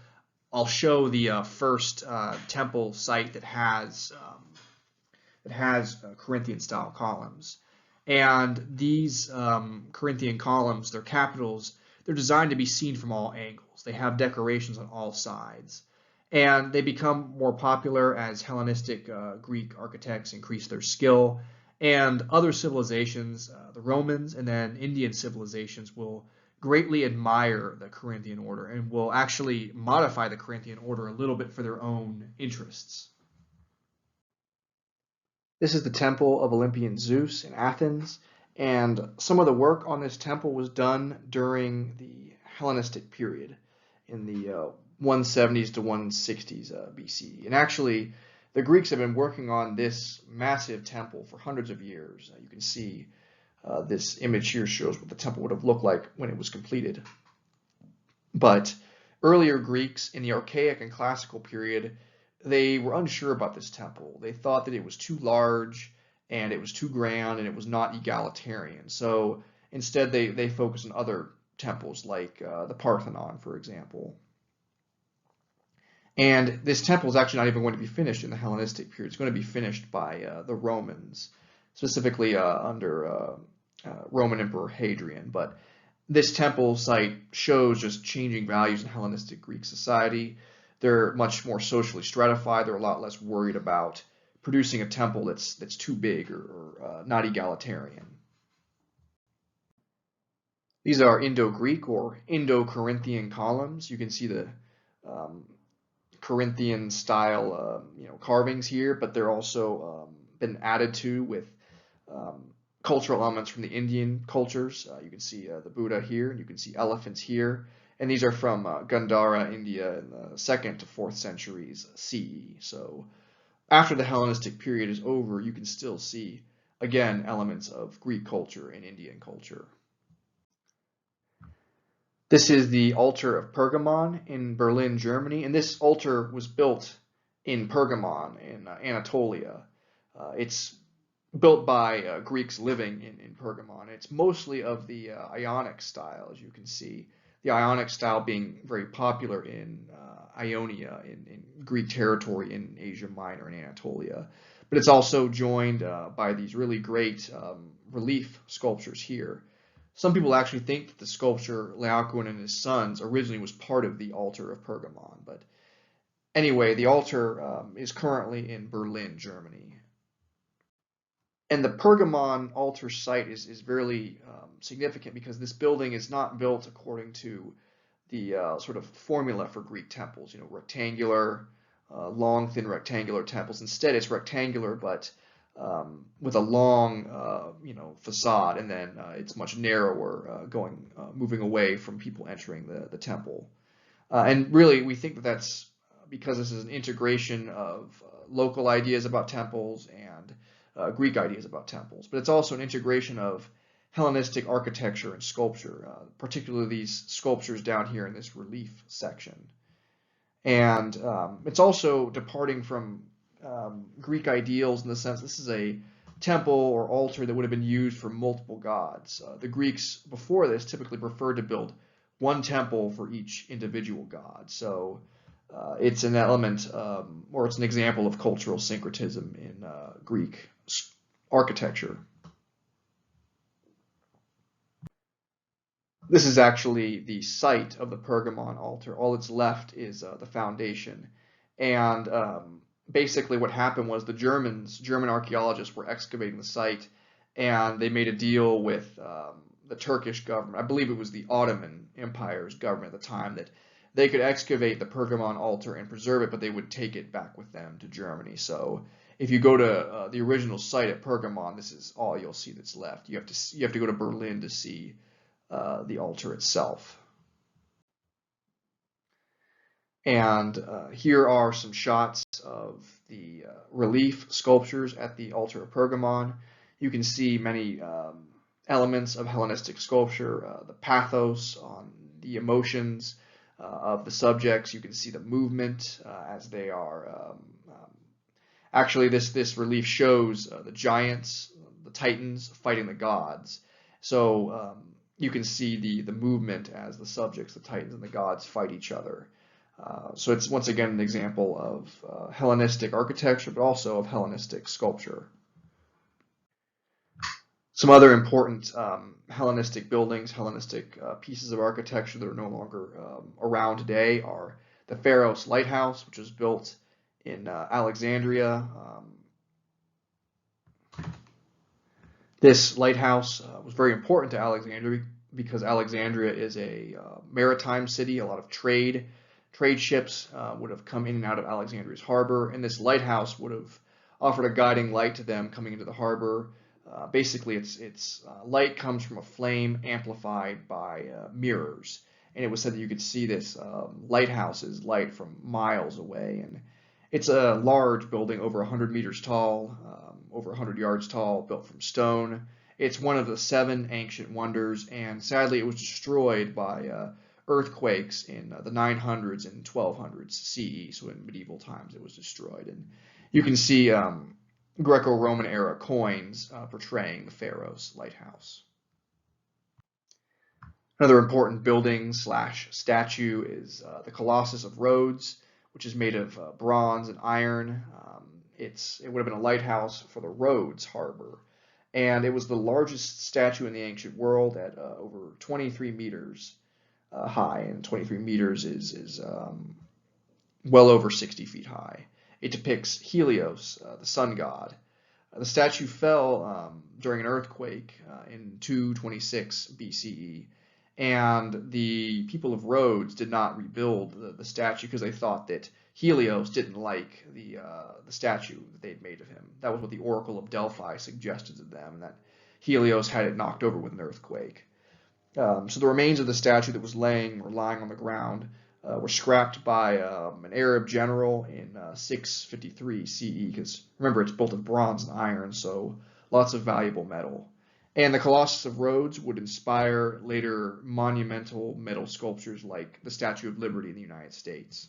[SPEAKER 1] I'll show the first temple site that has Corinthian style columns. And these Corinthian columns, their capitals, they're designed to be seen from all angles. They have decorations on all sides. And they become more popular as Hellenistic Greek architects increase their skill. And other civilizations, the Romans and then Indian civilizations, will greatly admire the Corinthian order and will actually modify the Corinthian order a little bit for their own interests. This is the temple of Olympian Zeus in Athens, and some of the work on this temple was done during the Hellenistic period in the 170s to 160s BC. And actually, the Greeks have been working on this massive temple for hundreds of years. You can see this image here shows what the temple would have looked like when it was completed. But earlier Greeks in the Archaic and Classical period, they were unsure about this temple. They thought that it was too large and it was too grand and it was not egalitarian. So instead they focused on other temples like the Parthenon, for example. And this temple is actually not even going to be finished in the Hellenistic period. It's going to be finished by the Romans, specifically under Roman Emperor Hadrian. But this temple site shows just changing values in Hellenistic Greek society. They're much more socially stratified. They're a lot less worried about producing a temple that's too big or not egalitarian. These are Indo-Greek or Indo-Corinthian columns. You can see the Corinthian style carvings here, but they're also been added to with cultural elements from the Indian cultures. You can see the Buddha here, and you can see elephants here. And these are from Gandhara, India, in the 2nd to 4th centuries CE. So after the Hellenistic period is over, you can still see, again, elements of Greek culture and Indian culture. This is the altar of Pergamon in Berlin, Germany. And this altar was built in Pergamon in Anatolia. It's built by Greeks living in Pergamon. It's mostly of the Ionic style, as you can see. The Ionic style being very popular in Ionia, in Greek territory in Asia Minor and Anatolia. But it's also joined by these really great relief sculptures here. Some people actually think that the sculpture Laocoön and his sons originally was part of the altar of Pergamon. But anyway, the altar is currently in Berlin, Germany. And the Pergamon altar site is very significant because this building is not built according to the sort of formula for Greek temples, rectangular, long, thin rectangular temples. Instead, it's rectangular, but with a long, facade, and then it's much narrower, moving away from people entering the temple. And really, we think that that's because this is an integration of local ideas about temples and Greek ideas about temples, but it's also an integration of Hellenistic architecture and sculpture, particularly these sculptures down here in this relief section. And it's also departing from Greek ideals in the sense this is a temple or altar that would have been used for multiple gods. The Greeks before this typically preferred to build one temple for each individual god. So it's an element, or it's an example of cultural syncretism in Greek architecture. This is actually the site of the Pergamon altar. All that's left is the foundation. And basically what happened was the German archaeologists were excavating the site, and they made a deal with the Turkish government. I believe it was the Ottoman Empire's government at the time, that they could excavate the Pergamon altar and preserve it, but they would take it back with them to Germany. So if you go to the original site at Pergamon, this is all you'll see that's left. You have to go to Berlin to see the altar itself. And here are some shots of the relief sculptures at the altar of Pergamon. You can see many elements of Hellenistic sculpture, the pathos on the emotions of the subjects. You can see the movement as they are. Actually, this relief shows the giants, the titans, fighting the gods. So you can see the movement as the subjects, the titans, and the gods fight each other. So it's once again an example of Hellenistic architecture, but also of Hellenistic sculpture. Some other important Hellenistic buildings, Hellenistic pieces of architecture that are no longer around today are the Pharos Lighthouse, which was built in Alexandria. This lighthouse was very important to Alexandria because Alexandria is a maritime city. A lot of trade ships would have come in and out of Alexandria's harbor, and this lighthouse would have offered a guiding light to them coming into the harbor. Basically, its light comes from a flame amplified by mirrors, and it was said that you could see this lighthouse's light from miles away. And it's a large building, over 100 meters tall, over 100 yards tall, built from stone. It's one of the 7 ancient wonders, and sadly it was destroyed by earthquakes in the 900s and 1200s CE, so in medieval times it was destroyed. And you can see Greco-Roman era coins portraying the pharaoh's lighthouse. Another important building slash statue is the Colossus of Rhodes, which is made of bronze and iron. It would have been a lighthouse for the Rhodes harbor, and it was the largest statue in the ancient world at over 23 meters high, and 23 meters is well over 60 feet high. It depicts Helios, the sun god. The statue fell during an earthquake in 226 BCE, and the people of Rhodes did not rebuild the statue because they thought that Helios didn't like the statue that they'd made of him. That was what the Oracle of Delphi suggested to them, and that Helios had it knocked over with an earthquake. So the remains of the statue that was lying on the ground were scrapped by an Arab general in 653 CE, because remember, it's built of bronze and iron, so lots of valuable metal. And the Colossus of Rhodes would inspire later monumental metal sculptures like the Statue of Liberty in the United States.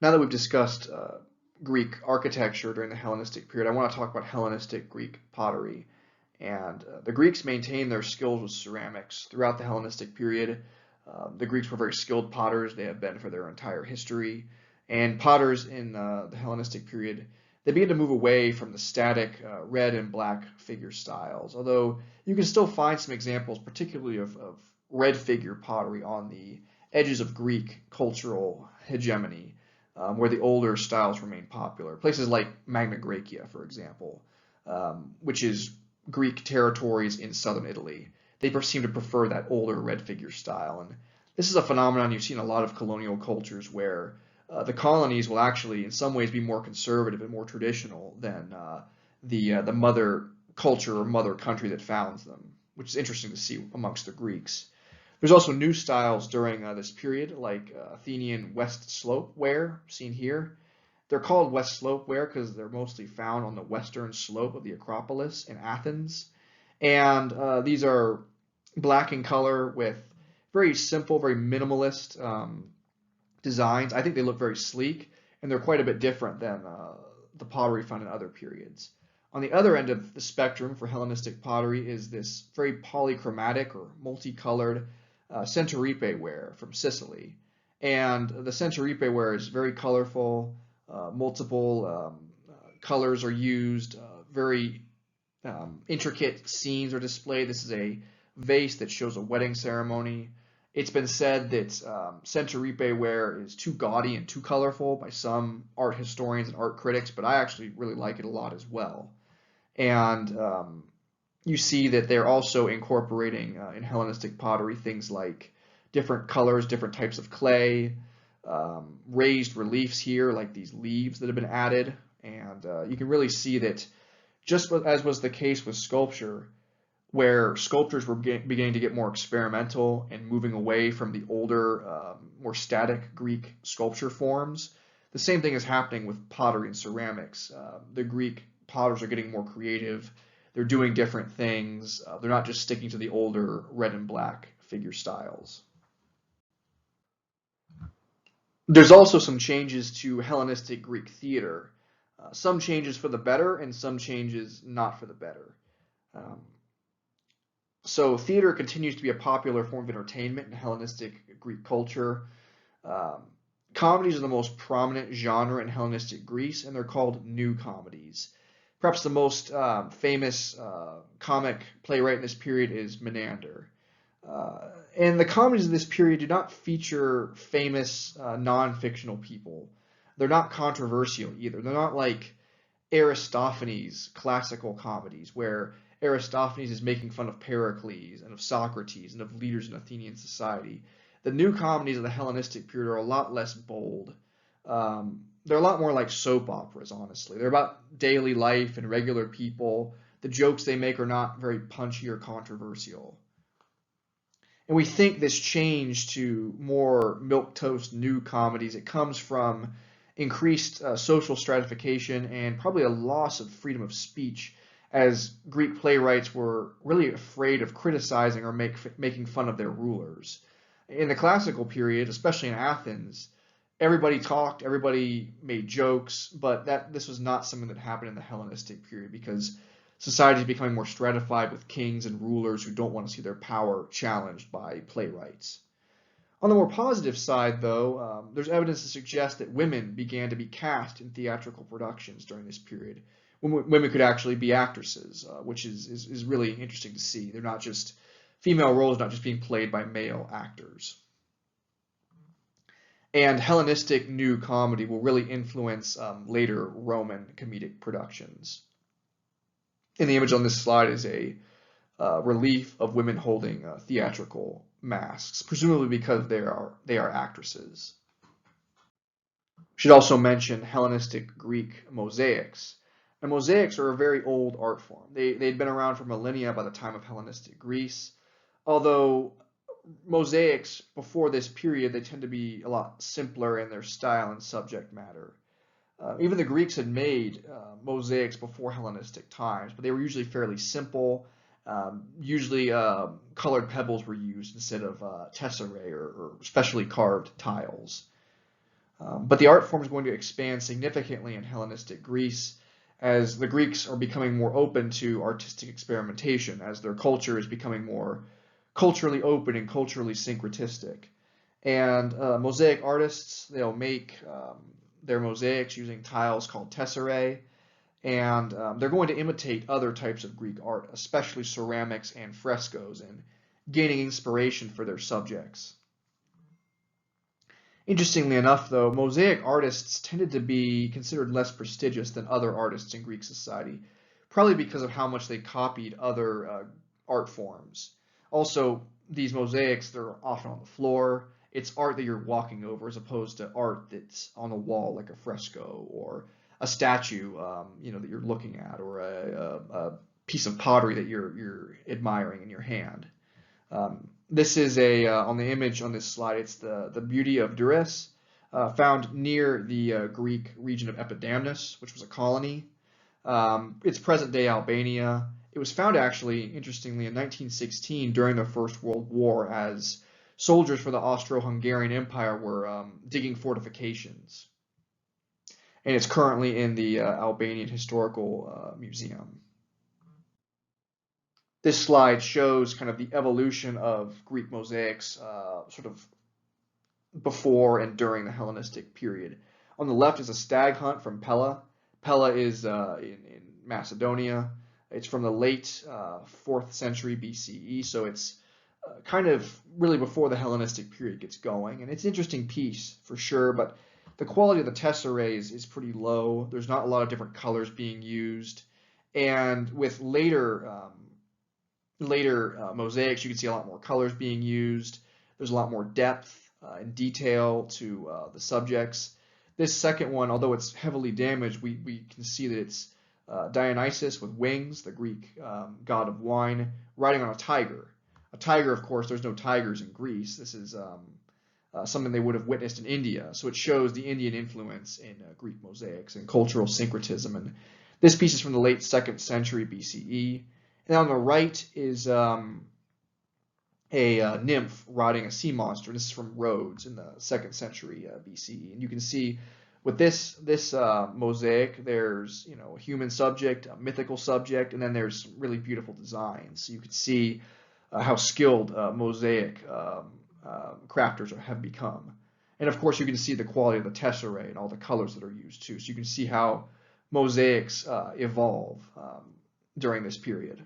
[SPEAKER 1] Now that we've discussed Greek architecture during the Hellenistic period, I want to talk about Hellenistic Greek pottery. And the Greeks maintained their skills with ceramics throughout the Hellenistic period. The Greeks were very skilled potters. They have been for their entire history. And potters in the Hellenistic period, they began to move away from the static red and black figure styles, although you can still find some examples, particularly of red figure pottery on the edges of Greek cultural hegemony, where the older styles remain popular. Places like Magna Graecia, for example, which is Greek territories in southern Italy. They seem to prefer that older red figure style. And this is a phenomenon you see in a lot of colonial cultures where the colonies will actually in some ways be more conservative and more traditional than the mother culture or mother country that founds them, which is interesting to see amongst the Greeks. There's also new styles during this period, like Athenian West Slope ware, seen here. They're called West Slope ware because they're mostly found on the western slope of the Acropolis in Athens. And these are black in color with very simple, very minimalist designs. I think they look very sleek, and they're quite a bit different than the pottery found in other periods. On the other end of the spectrum for Hellenistic pottery is this very polychromatic or multicolored Centuripe ware from Sicily. And the Centuripe ware is very colorful, multiple colors are used, very intricate scenes are displayed. This is a vase that shows a wedding ceremony. It's been said that Centuripe ware is too gaudy and too colorful by some art historians and art critics, but I actually really like it a lot as well. And you see that they're also incorporating in Hellenistic pottery things like different colors, different types of clay, raised reliefs here, like these leaves that have been added. And you can really see that, just as was the case with sculpture, where sculptors were beginning to get more experimental and moving away from the older, more static Greek sculpture forms, the same thing is happening with pottery and ceramics. The Greek potters are getting more creative. They're doing different things. They're not just sticking to the older red and black figure styles. There's also some changes to Hellenistic Greek theater. Some changes for the better and some changes not for the better. So theater continues to be a popular form of entertainment in Hellenistic Greek culture. Comedies are the most prominent genre in Hellenistic Greece, and they're called new comedies. Perhaps the most famous comic playwright in this period is Menander. And the comedies of this period do not feature famous non-fictional people. They're not controversial either. They're not like Aristophanes' classical comedies, where Aristophanes is making fun of Pericles and of Socrates and of leaders in Athenian society. The new comedies of the Hellenistic period are a lot less bold. They're a lot more like soap operas, honestly. They're about daily life and regular people. The jokes they make are not very punchy or controversial. And we think this change to more milquetoast new comedies, it comes from increased social stratification and probably a loss of freedom of speech, as Greek playwrights were really afraid of criticizing or making fun of their rulers. In the classical period, especially in Athens, everybody talked, everybody made jokes, but this was not something that happened in the Hellenistic period because society is becoming more stratified with kings and rulers who don't want to see their power challenged by playwrights. On the more positive side, though, there's evidence to suggest that women began to be cast in theatrical productions during this period. Women could actually be actresses, which is really interesting to see. They're not just female roles, not just being played by male actors. And Hellenistic new comedy will really influence later Roman comedic productions. In the image on this slide is a relief of women holding theatrical masks, presumably because they are actresses. We should also mention Hellenistic Greek mosaics. And mosaics are a very old art form. They'd been around for millennia by the time of Hellenistic Greece, although mosaics before this period, they tend to be a lot simpler in their style and subject matter. Even the Greeks had made mosaics before Hellenistic times, but they were usually fairly simple. Usually colored pebbles were used instead of tesserae or specially carved tiles. But the art form is going to expand significantly in Hellenistic Greece as the Greeks are becoming more open to artistic experimentation, as their culture is becoming more culturally open and culturally syncretistic. And mosaic artists, they'll make their mosaics using tiles called tesserae, and they're going to imitate other types of Greek art, especially ceramics and frescoes, and gaining inspiration for their subjects. Interestingly enough, though, mosaic artists tended to be considered less prestigious than other artists in Greek society, probably because of how much they copied other art forms. Also, these mosaics, they're often on the floor. It's art that you're walking over as opposed to art that's on a wall like a fresco or a statue that you're looking at, or a piece of pottery that you're admiring in your hand. This is on the image on this slide, it's the beauty of Darius, found near the Greek region of Epidamnus, which was a colony. It's present-day Albania. It was found actually, interestingly, in 1916 during the First World War as soldiers for the Austro-Hungarian Empire were digging fortifications. And it's currently in the Albanian Historical Museum. This slide shows kind of the evolution of Greek mosaics sort of before and during the Hellenistic period. On the left is a stag hunt from Pella. Pella is in Macedonia. It's from the late 4th century BCE, so it's kind of really before the Hellenistic period gets going. And it's an interesting piece for sure, but the quality of the tesserae is pretty low. There's not a lot of different colors being used. And with later mosaics, you can see a lot more colors being used. There's a lot more depth and detail to the subjects. This second one, although it's heavily damaged, we can see that it's Dionysus with wings, the Greek god of wine, riding on a tiger. A tiger, of course, there's no tigers in Greece. This is something they would have witnessed in India. So it shows the Indian influence in Greek mosaics and cultural syncretism. And this piece is from the late 2nd century BCE. And on the right is a nymph riding a sea monster. This is from Rhodes in the 2nd century BCE. And you can see with this mosaic, there's a human subject, a mythical subject, and then there's really beautiful designs. So you can see how skilled mosaic crafters have become. And of course, you can see the quality of the tesserae and all the colors that are used too. So you can see how mosaics evolve during this period.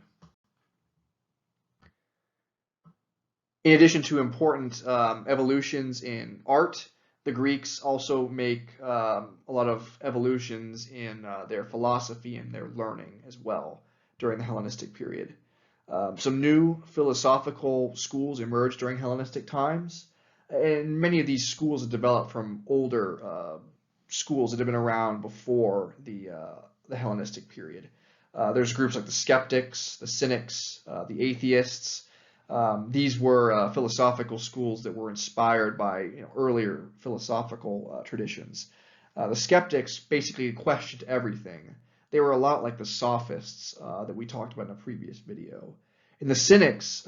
[SPEAKER 1] In addition to important evolutions in art, the Greeks also make a lot of evolutions in their philosophy and their learning as well. during the Hellenistic period. Some new philosophical schools emerged during Hellenistic times, and many of these schools have developed from older schools that have been around before the Hellenistic period. There's groups like the skeptics, the cynics, the atheists. These were philosophical schools that were inspired by earlier philosophical traditions. The skeptics basically questioned everything. They were a lot like the sophists that we talked about in a previous video. And the cynics,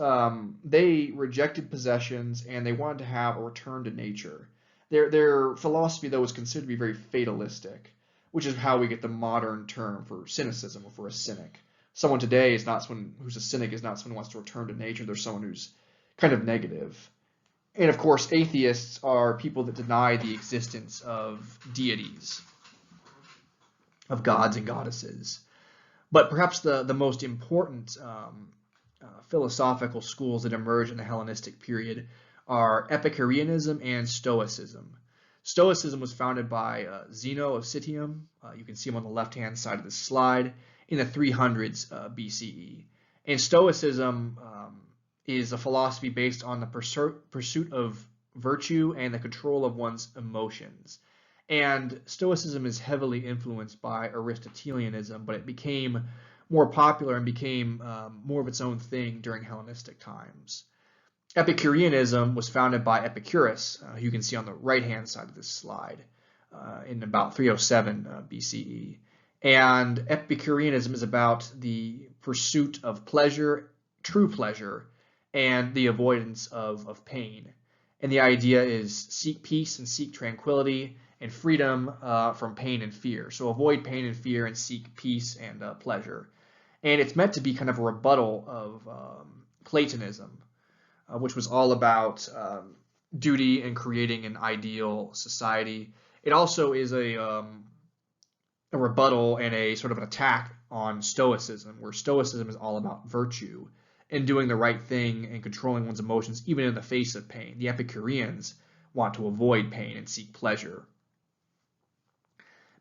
[SPEAKER 1] they rejected possessions and they wanted to have a return to nature. Their philosophy, though, was considered to be very fatalistic, which is how we get the modern term for cynicism or for a cynic. Someone today is not someone who's a cynic, is not someone who wants to return to nature. They're someone who's kind of negative. And of course, atheists are people that deny the existence of deities, of gods and goddesses. But perhaps the most important philosophical schools that emerge in the Hellenistic period are Epicureanism and Stoicism. Stoicism was founded by Zeno of Citium. You can see him on the left-hand side of the slide in the 300s BCE. And Stoicism is a philosophy based on the pursuit of virtue and the control of one's emotions. And Stoicism is heavily influenced by Aristotelianism, but it became more popular and became more of its own thing during Hellenistic times. Epicureanism was founded by Epicurus, who you can see on the right-hand side of this slide, in about 307 BCE. And Epicureanism is about the pursuit of pleasure, true pleasure, and the avoidance of pain. And the idea is seek peace and seek tranquility and freedom from pain and fear. So avoid pain and fear and seek peace and pleasure. And it's meant to be kind of a rebuttal of Platonism, which was all about duty and creating an ideal society. It also is a rebuttal and a sort of an attack on Stoicism, where Stoicism is all about virtue and doing the right thing and controlling one's emotions even in the face of pain. The Epicureans want to avoid pain and seek pleasure.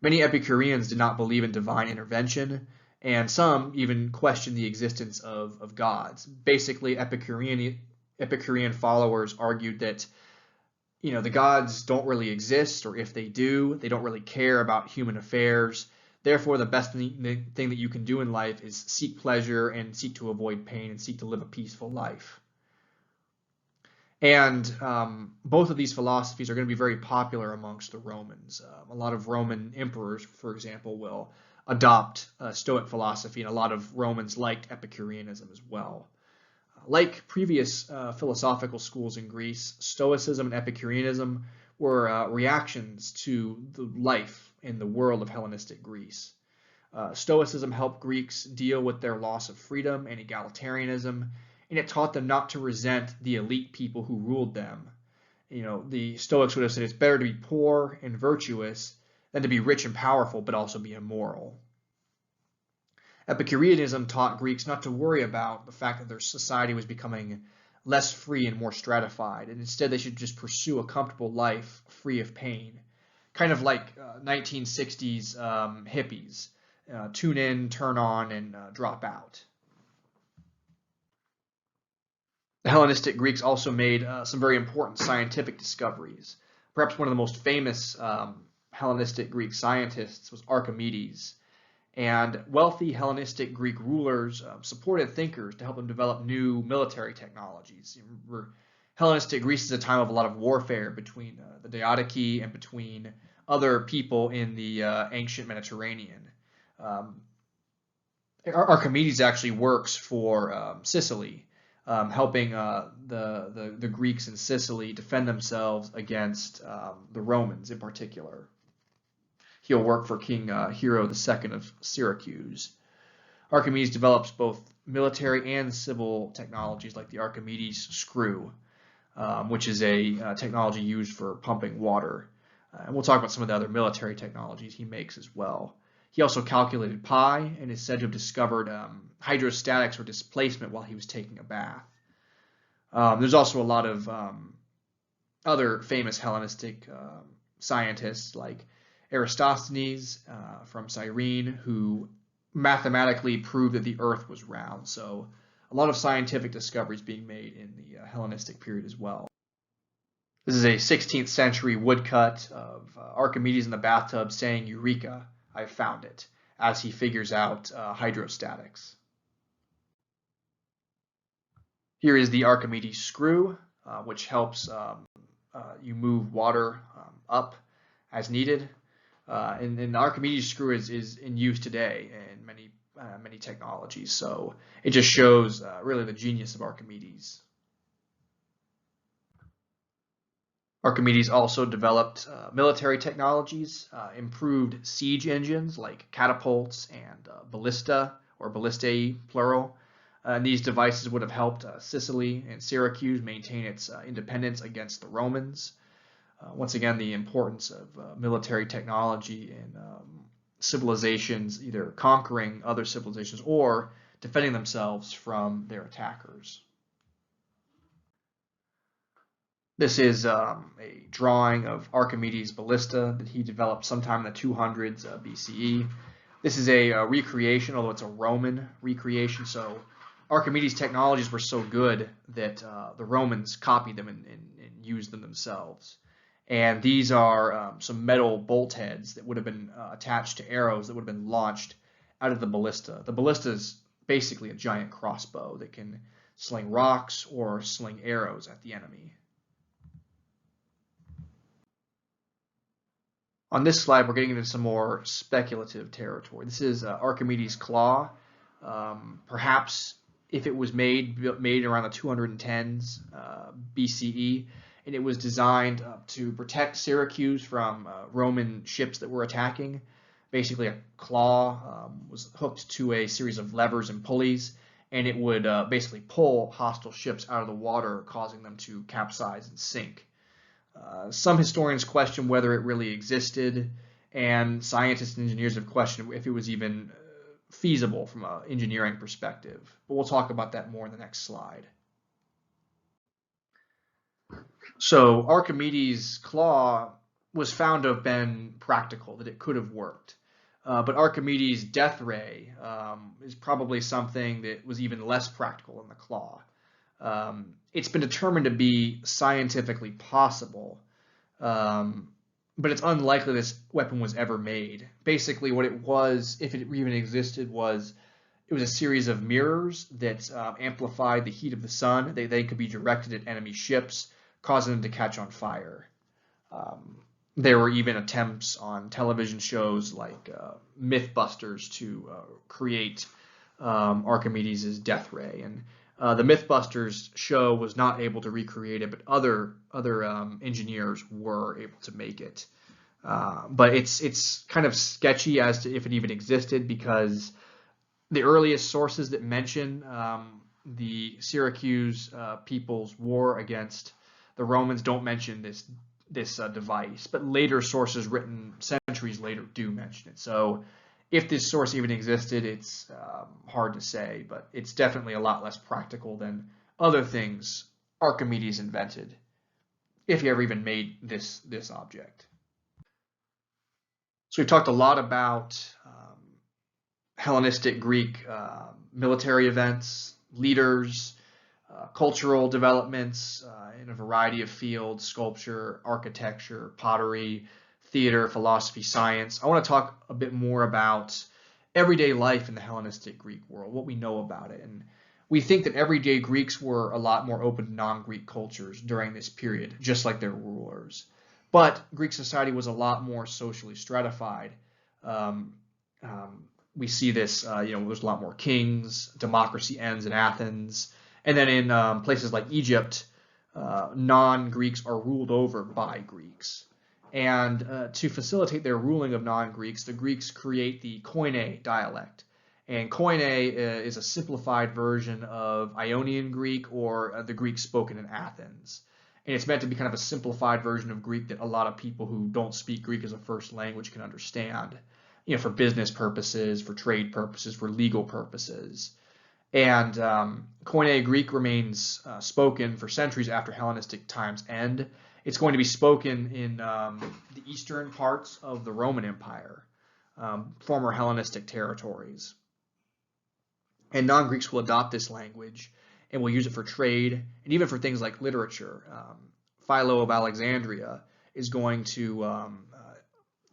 [SPEAKER 1] Many Epicureans did not believe in divine intervention, and some even questioned the existence of gods. Basically, Epicurean followers argued that the gods don't really exist, or if they do, they don't really care about human affairs. Therefore, the best thing that you can do in life is seek pleasure and seek to avoid pain and seek to live a peaceful life. And both of these philosophies are going to be very popular amongst the Romans. A lot of Roman emperors, for example, will adopt Stoic philosophy, and a lot of Romans liked Epicureanism as well. Like previous philosophical schools in Greece, Stoicism and Epicureanism were reactions to the life in the world of Hellenistic Greece. Stoicism helped Greeks deal with their loss of freedom and egalitarianism, and it taught them not to resent the elite people who ruled them. The Stoics would have said it's better to be poor and virtuous than to be rich and powerful but also be immoral. Epicureanism taught Greeks not to worry about the fact that their society was becoming less free and more stratified, and instead they should just pursue a comfortable life free of pain. Kind of like 1960s hippies. Tune in, turn on, and drop out. The Hellenistic Greeks also made some very important scientific discoveries. Perhaps one of the most famous Hellenistic Greek scientists was Archimedes. And wealthy Hellenistic Greek rulers supported thinkers to help them develop new military technologies. Remember, Hellenistic Greece is a time of a lot of warfare between the Diadochi and between other people in the ancient Mediterranean. Archimedes actually works for Sicily, helping the Greeks in Sicily defend themselves against the Romans in particular. He'll work for King Hero II of Syracuse. Archimedes develops both military and civil technologies like the Archimedes screw, which is a technology used for pumping water. And we'll talk about some of the other military technologies he makes as well. He also calculated pi and is said to have discovered hydrostatics or displacement while he was taking a bath. There's also a lot of other famous Hellenistic scientists like Eratosthenes from Cyrene, who mathematically prove that the Earth was round. So a lot of scientific discoveries being made in the Hellenistic period as well. This is a 16th century woodcut of Archimedes in the bathtub saying, "Eureka, I found it," as he figures out hydrostatics. Here is the Archimedes screw, which helps you move water up as needed. And the Archimedes screw is in use today in many technologies. So it just shows really the genius of Archimedes. Archimedes also developed military technologies, improved siege engines like catapults and ballista or ballistae, plural. And these devices would have helped Sicily and Syracuse maintain its independence against the Romans. Once again, the importance of military technology in civilizations either conquering other civilizations or defending themselves from their attackers. This is a drawing of Archimedes' ballista that he developed sometime in the 200s BCE. This is a recreation, although it's a Roman recreation. So Archimedes' technologies were so good that the Romans copied them and used them themselves. And these are some metal bolt heads that would have been attached to arrows that would have been launched out of the ballista. The ballista is basically a giant crossbow that can sling rocks or sling arrows at the enemy. On this slide, we're getting into some more speculative territory. This is Archimedes' claw. Perhaps if it was made around the 210s BCE, and it was designed to protect Syracuse from Roman ships that were attacking. Basically, a claw was hooked to a series of levers and pulleys, and it would basically pull hostile ships out of the water, causing them to capsize and sink. Some historians question whether it really existed, and scientists and engineers have questioned if it was even feasible from an engineering perspective. But we'll talk about that more in the next slide. So Archimedes' claw was found to have been practical, that it could have worked. But Archimedes' death ray is probably something that was even less practical than the claw. It's been determined to be scientifically possible, but it's unlikely this weapon was ever made. Basically, what it was, if it even existed, was it was a series of mirrors that amplified the heat of the sun. They could be directed at enemy ships, causing them to catch on fire. There were even attempts on television shows like Mythbusters to create Archimedes' death ray, and the Mythbusters show was not able to recreate it, but other engineers were able to make it. But it's kind of sketchy as to if it even existed, because the earliest sources that mention the Syracuse people's war against the Romans don't mention this device, but later sources written centuries later do mention it. So if this source even existed, it's hard to say, but it's definitely a lot less practical than other things Archimedes invented, if he ever even made this object. So we've talked a lot about Hellenistic Greek military events, leaders, cultural developments in a variety of fields: sculpture, architecture, pottery, theater, philosophy, science. I want to talk a bit more about everyday life in the Hellenistic Greek world, what we know about it. And we think that everyday Greeks were a lot more open to non-Greek cultures during this period, just like their rulers. But Greek society was a lot more socially stratified. We see this, there's a lot more kings, democracy ends in Athens. And then in places like Egypt, non-Greeks are ruled over by Greeks. And to facilitate their ruling of non-Greeks, the Greeks create the Koine dialect. And Koine is a simplified version of Ionian Greek, or the Greek spoken in Athens. And it's meant to be kind of a simplified version of Greek that a lot of people who don't speak Greek as a first language can understand, for business purposes, for trade purposes, for legal purposes. And Koine Greek remains spoken for centuries after Hellenistic times end. It's going to be spoken in the eastern parts of the Roman Empire, former Hellenistic territories. And non-Greeks will adopt this language and will use it for trade and even for things like literature. Philo of Alexandria is going to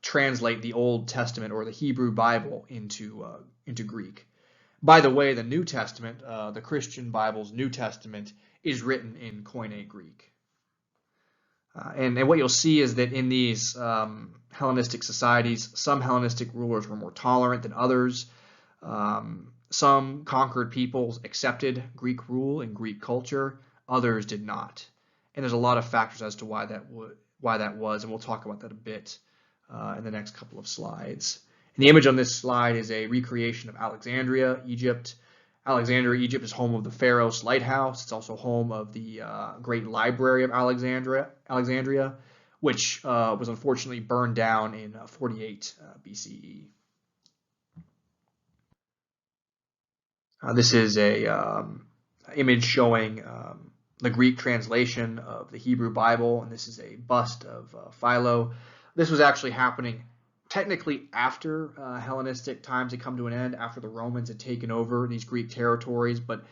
[SPEAKER 1] translate the Old Testament or the Hebrew Bible into Greek. By the way, the New Testament, the Christian Bible's New Testament, is written in Koine Greek. And what you'll see is that in these Hellenistic societies, some Hellenistic rulers were more tolerant than others. Some conquered peoples accepted Greek rule and Greek culture, others did not. And there's a lot of factors as to why that was, and we'll talk about that a bit in the next couple of slides. And the image on this slide is a recreation of Alexandria, Egypt. Alexandria, Egypt is home of the Pharos Lighthouse. It's also home of the Great Library of Alexandria, which was unfortunately burned down in 48 BCE. This is a image showing the Greek translation of the Hebrew Bible, and this is a bust of Philo. This was actually happening technically after Hellenistic times had come to an end, after the Romans had taken over these Greek territories, but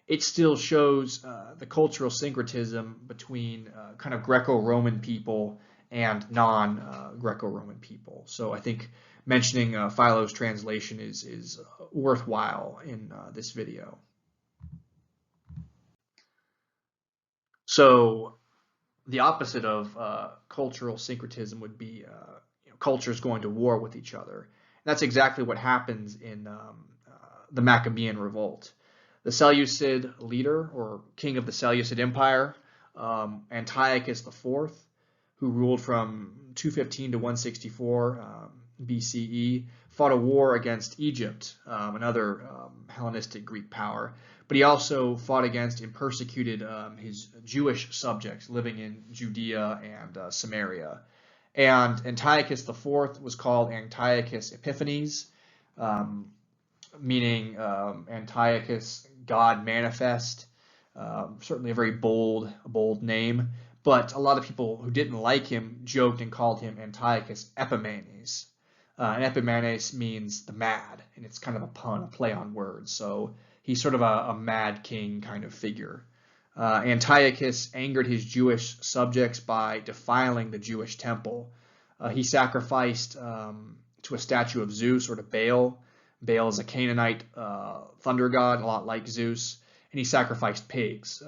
[SPEAKER 1] it still shows the cultural syncretism between kind of Greco-Roman people and non-Greco-Roman people. So I think mentioning Philo's translation is worthwhile in this video. So the opposite of cultural syncretism would be cultures going to war with each other. That's exactly what happens in the Maccabean Revolt. The Seleucid leader, or king of the Seleucid Empire, Antiochus IV, who ruled from 215 to 164 BCE, fought a war against Egypt, another Hellenistic Greek power. But he also fought against and persecuted his Jewish subjects living in Judea and Samaria. And Antiochus IV was called Antiochus Epiphanes, meaning Antiochus, God manifest. Certainly a very bold name. But a lot of people who didn't like him joked and called him Antiochus Epimanes. And Epimanes means the mad, and it's kind of a pun, a play on words. So he's sort of a mad king kind of figure. Antiochus angered his Jewish subjects by defiling the Jewish temple. He sacrificed to a statue of Zeus or to Baal. Baal is a Canaanite thunder god, a lot like Zeus, and he sacrificed pigs,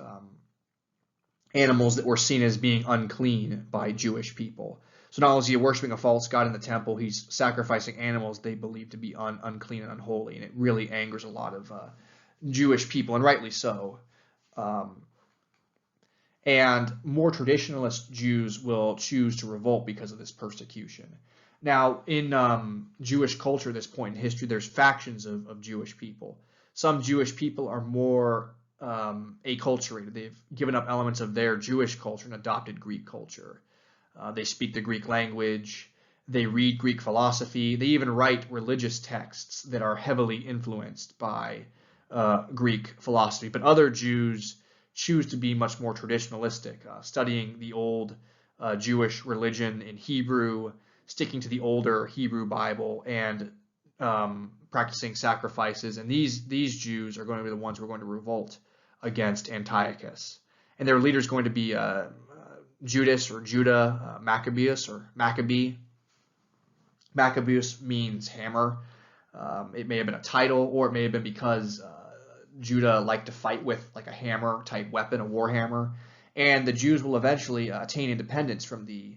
[SPEAKER 1] animals that were seen as being unclean by Jewish people. So not only is he worshiping a false god in the temple, he's sacrificing animals they believe to be unclean and unholy, and it really angers a lot of Jewish people, and rightly so. And more traditionalist Jews will choose to revolt because of this persecution. Now, in Jewish culture at this point in history, there's factions of Jewish people. Some Jewish people are more acculturated. They've given up elements of their Jewish culture and adopted Greek culture. They speak the Greek language. They read Greek philosophy. They even write religious texts that are heavily influenced by Greek philosophy. But other Jews choose to be much more traditionalistic, studying the old Jewish religion in Hebrew, sticking to the older Hebrew Bible, and practicing sacrifices. And these Jews are going to be the ones who are going to revolt against Antiochus. And their leader is going to be Judas or Judah Maccabeus or Maccabee. Maccabeus means hammer. It may have been a title, or it may have been because Judah liked to fight with like a hammer type weapon, a war hammer. And the Jews will eventually attain independence from the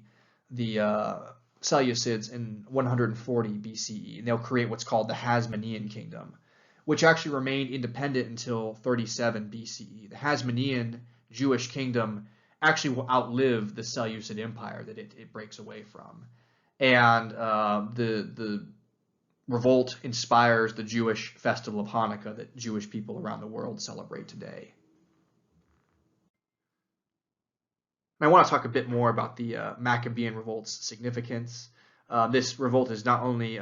[SPEAKER 1] Seleucids in 140 BCE, and they'll create what's called the Hasmonean Kingdom, which actually remained independent until 37 BCE. The Hasmonean Jewish kingdom actually will outlive the Seleucid Empire that it breaks away from. And the revolt inspires the Jewish festival of Hanukkah that Jewish people around the world celebrate today. I want to talk a bit more about the Maccabean Revolt's significance. This revolt is not only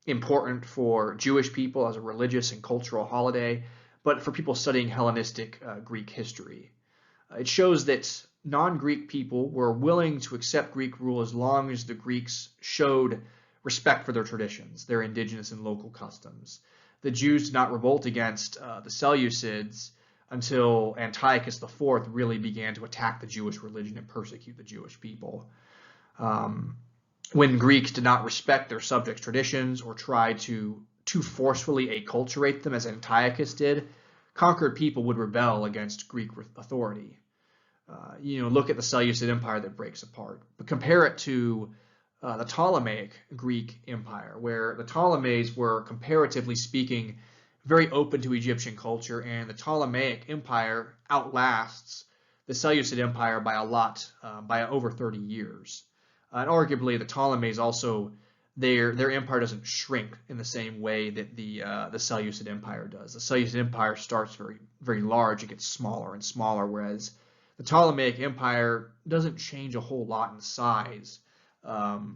[SPEAKER 1] important for Jewish people as a religious and cultural holiday, but for people studying Hellenistic Greek history. It shows that non-Greek people were willing to accept Greek rule as long as the Greeks showed respect for their traditions, their indigenous and local customs. the Jews did not revolt against the Seleucids until Antiochus IV really began to attack the Jewish religion and persecute the Jewish people. When Greeks did not respect their subjects' traditions or try to too forcefully acculturate them as Antiochus did, conquered people would rebel against Greek authority. Look at the Seleucid Empire that breaks apart, but compare it to the Ptolemaic Greek Empire, where the Ptolemies were, comparatively speaking, very open to Egyptian culture, and the Ptolemaic Empire outlasts the Seleucid Empire by a lot, by over 30 years. And arguably, the Ptolemies also, their empire doesn't shrink in the same way that the Seleucid Empire does. The Seleucid Empire starts very, very large; it gets smaller and smaller, whereas the Ptolemaic Empire doesn't change a whole lot in size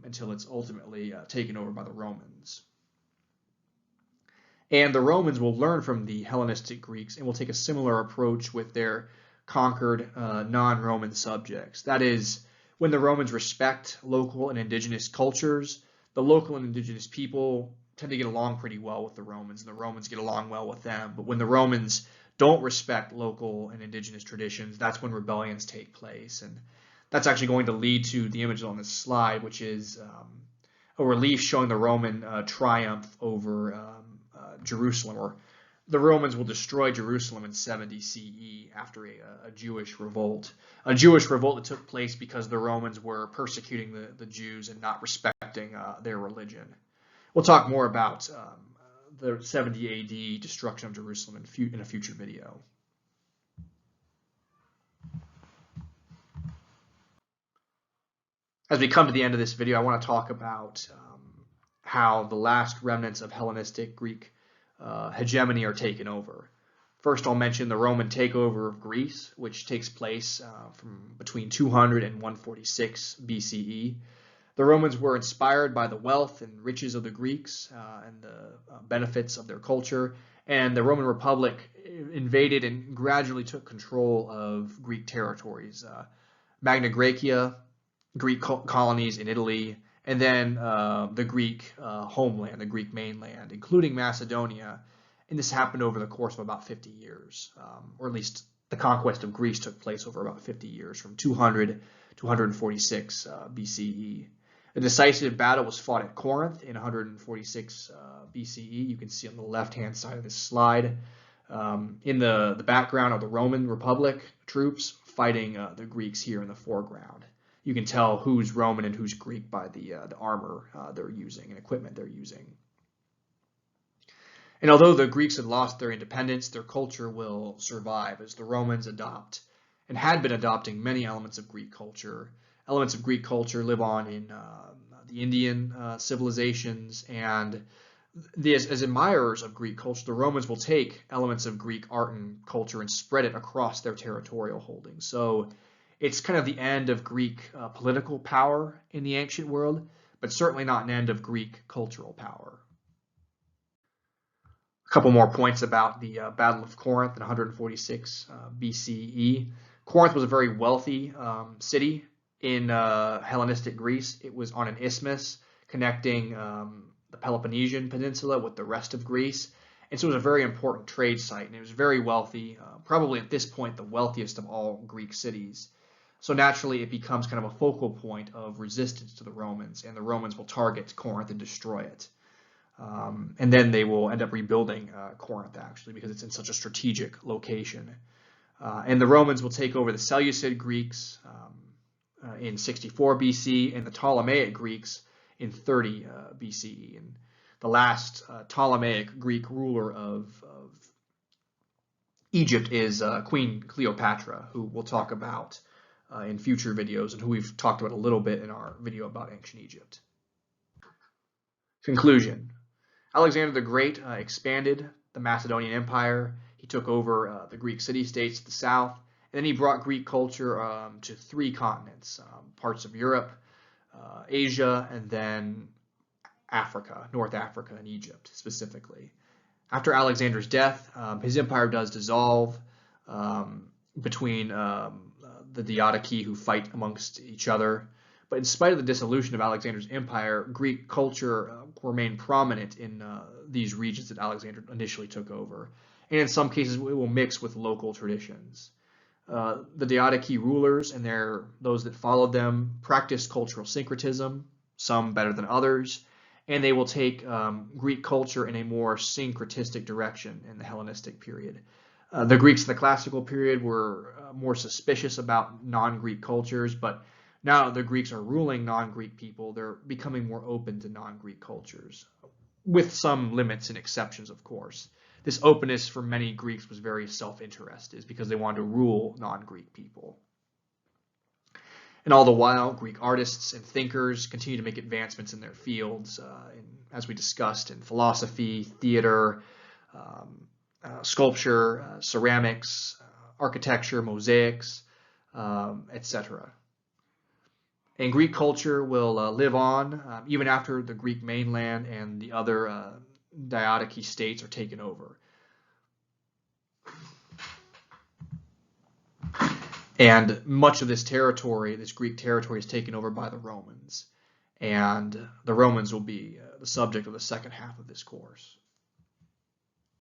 [SPEAKER 1] until it's ultimately taken over by the Romans. And the Romans will learn from the Hellenistic Greeks and will take a similar approach with their conquered non-Roman subjects. That is, when the Romans respect local and indigenous cultures, the local and indigenous people tend to get along pretty well with the Romans, and the Romans get along well with them. But when the Romans don't respect local and indigenous traditions, that's when rebellions take place. And that's actually going to lead to the image on this slide, which is a relief showing the Roman triumph over Jerusalem, or the Romans will destroy Jerusalem in 70 CE after a Jewish revolt. A Jewish revolt that took place because the Romans were persecuting the Jews and not respecting their religion. We'll talk more about the 70 AD destruction of Jerusalem in a future video. As we come to the end of this video, I want to talk about how the last remnants of Hellenistic Greek hegemony are taken over. First, I'll mention the Roman takeover of Greece, which takes place from between 200 and 146 BCE. The Romans were inspired by the wealth and riches of the Greeks and the benefits of their culture, and the Roman Republic invaded and gradually took control of Greek territories. Magna Graecia, Greek colonies in Italy, and then the Greek homeland, the Greek mainland, including Macedonia. And this happened over the course of about 50 years, or at least the conquest of Greece took place over about 50 years, from 200 to 146 BCE. A decisive battle was fought at Corinth in 146 BCE. You can see on the left-hand side of this slide. In the background are the Roman Republic troops fighting the Greeks here in the foreground. You can tell who's Roman and who's Greek by the armor they're using and equipment they're using. And although the Greeks had lost their independence, their culture will survive as the Romans adopt and had been adopting many elements of Greek culture. Elements of Greek culture live on in the Indian civilizations, and as admirers of Greek culture, the Romans will take elements of Greek art and culture and spread it across their territorial holdings. So it's kind of the end of Greek political power in the ancient world, but certainly not an end of Greek cultural power. A couple more points about the Battle of Corinth in 146 BCE. Corinth was a very wealthy city in Hellenistic Greece. It was on an isthmus connecting the Peloponnesian Peninsula with the rest of Greece. And so it was a very important trade site, and it was very wealthy, probably at this point the wealthiest of all Greek cities. So naturally, it becomes kind of a focal point of resistance to the Romans, and the Romans will target Corinth and destroy it. And then they will end up rebuilding Corinth, actually, because it's in such a strategic location. And the Romans will take over the Seleucid Greeks in 64 BC and the Ptolemaic Greeks in 30 BCE. And the last Ptolemaic Greek ruler of Egypt is Queen Cleopatra, who we'll talk about in future videos and who we've talked about a little bit in our video about ancient Egypt. Conclusion. Alexander the Great expanded the Macedonian Empire. He took over the Greek city-states to the south, and then he brought Greek culture to 3 continents, parts of Europe, Asia, and then Africa, North Africa and Egypt specifically. After Alexander's death, his empire does dissolve between the Diadochi who fight amongst each other, But in spite of the dissolution of Alexander's empire, Greek culture remained prominent in these regions that Alexander initially took over. And in some cases, it will mix with local traditions. The Diadochi rulers and those that followed them practiced cultural syncretism, some better than others, and they will take Greek culture in a more syncretistic direction in the Hellenistic period. The Greeks in the classical period were more suspicious about non-Greek cultures, but now that the Greeks are ruling non-Greek people, they're becoming more open to non-Greek cultures, with some limits and exceptions, of course. This openness for many Greeks was very self-interested because they wanted to rule non-Greek people. And all the while, Greek artists and thinkers continue to make advancements in their fields, as we discussed, in philosophy, theater, sculpture, ceramics, architecture, mosaics, etc. And Greek culture will live on even after the Greek mainland and the other Diadochi states are taken over. And much of this territory, this Greek territory, is taken over by the Romans. And the Romans will be the subject of the second half of this course.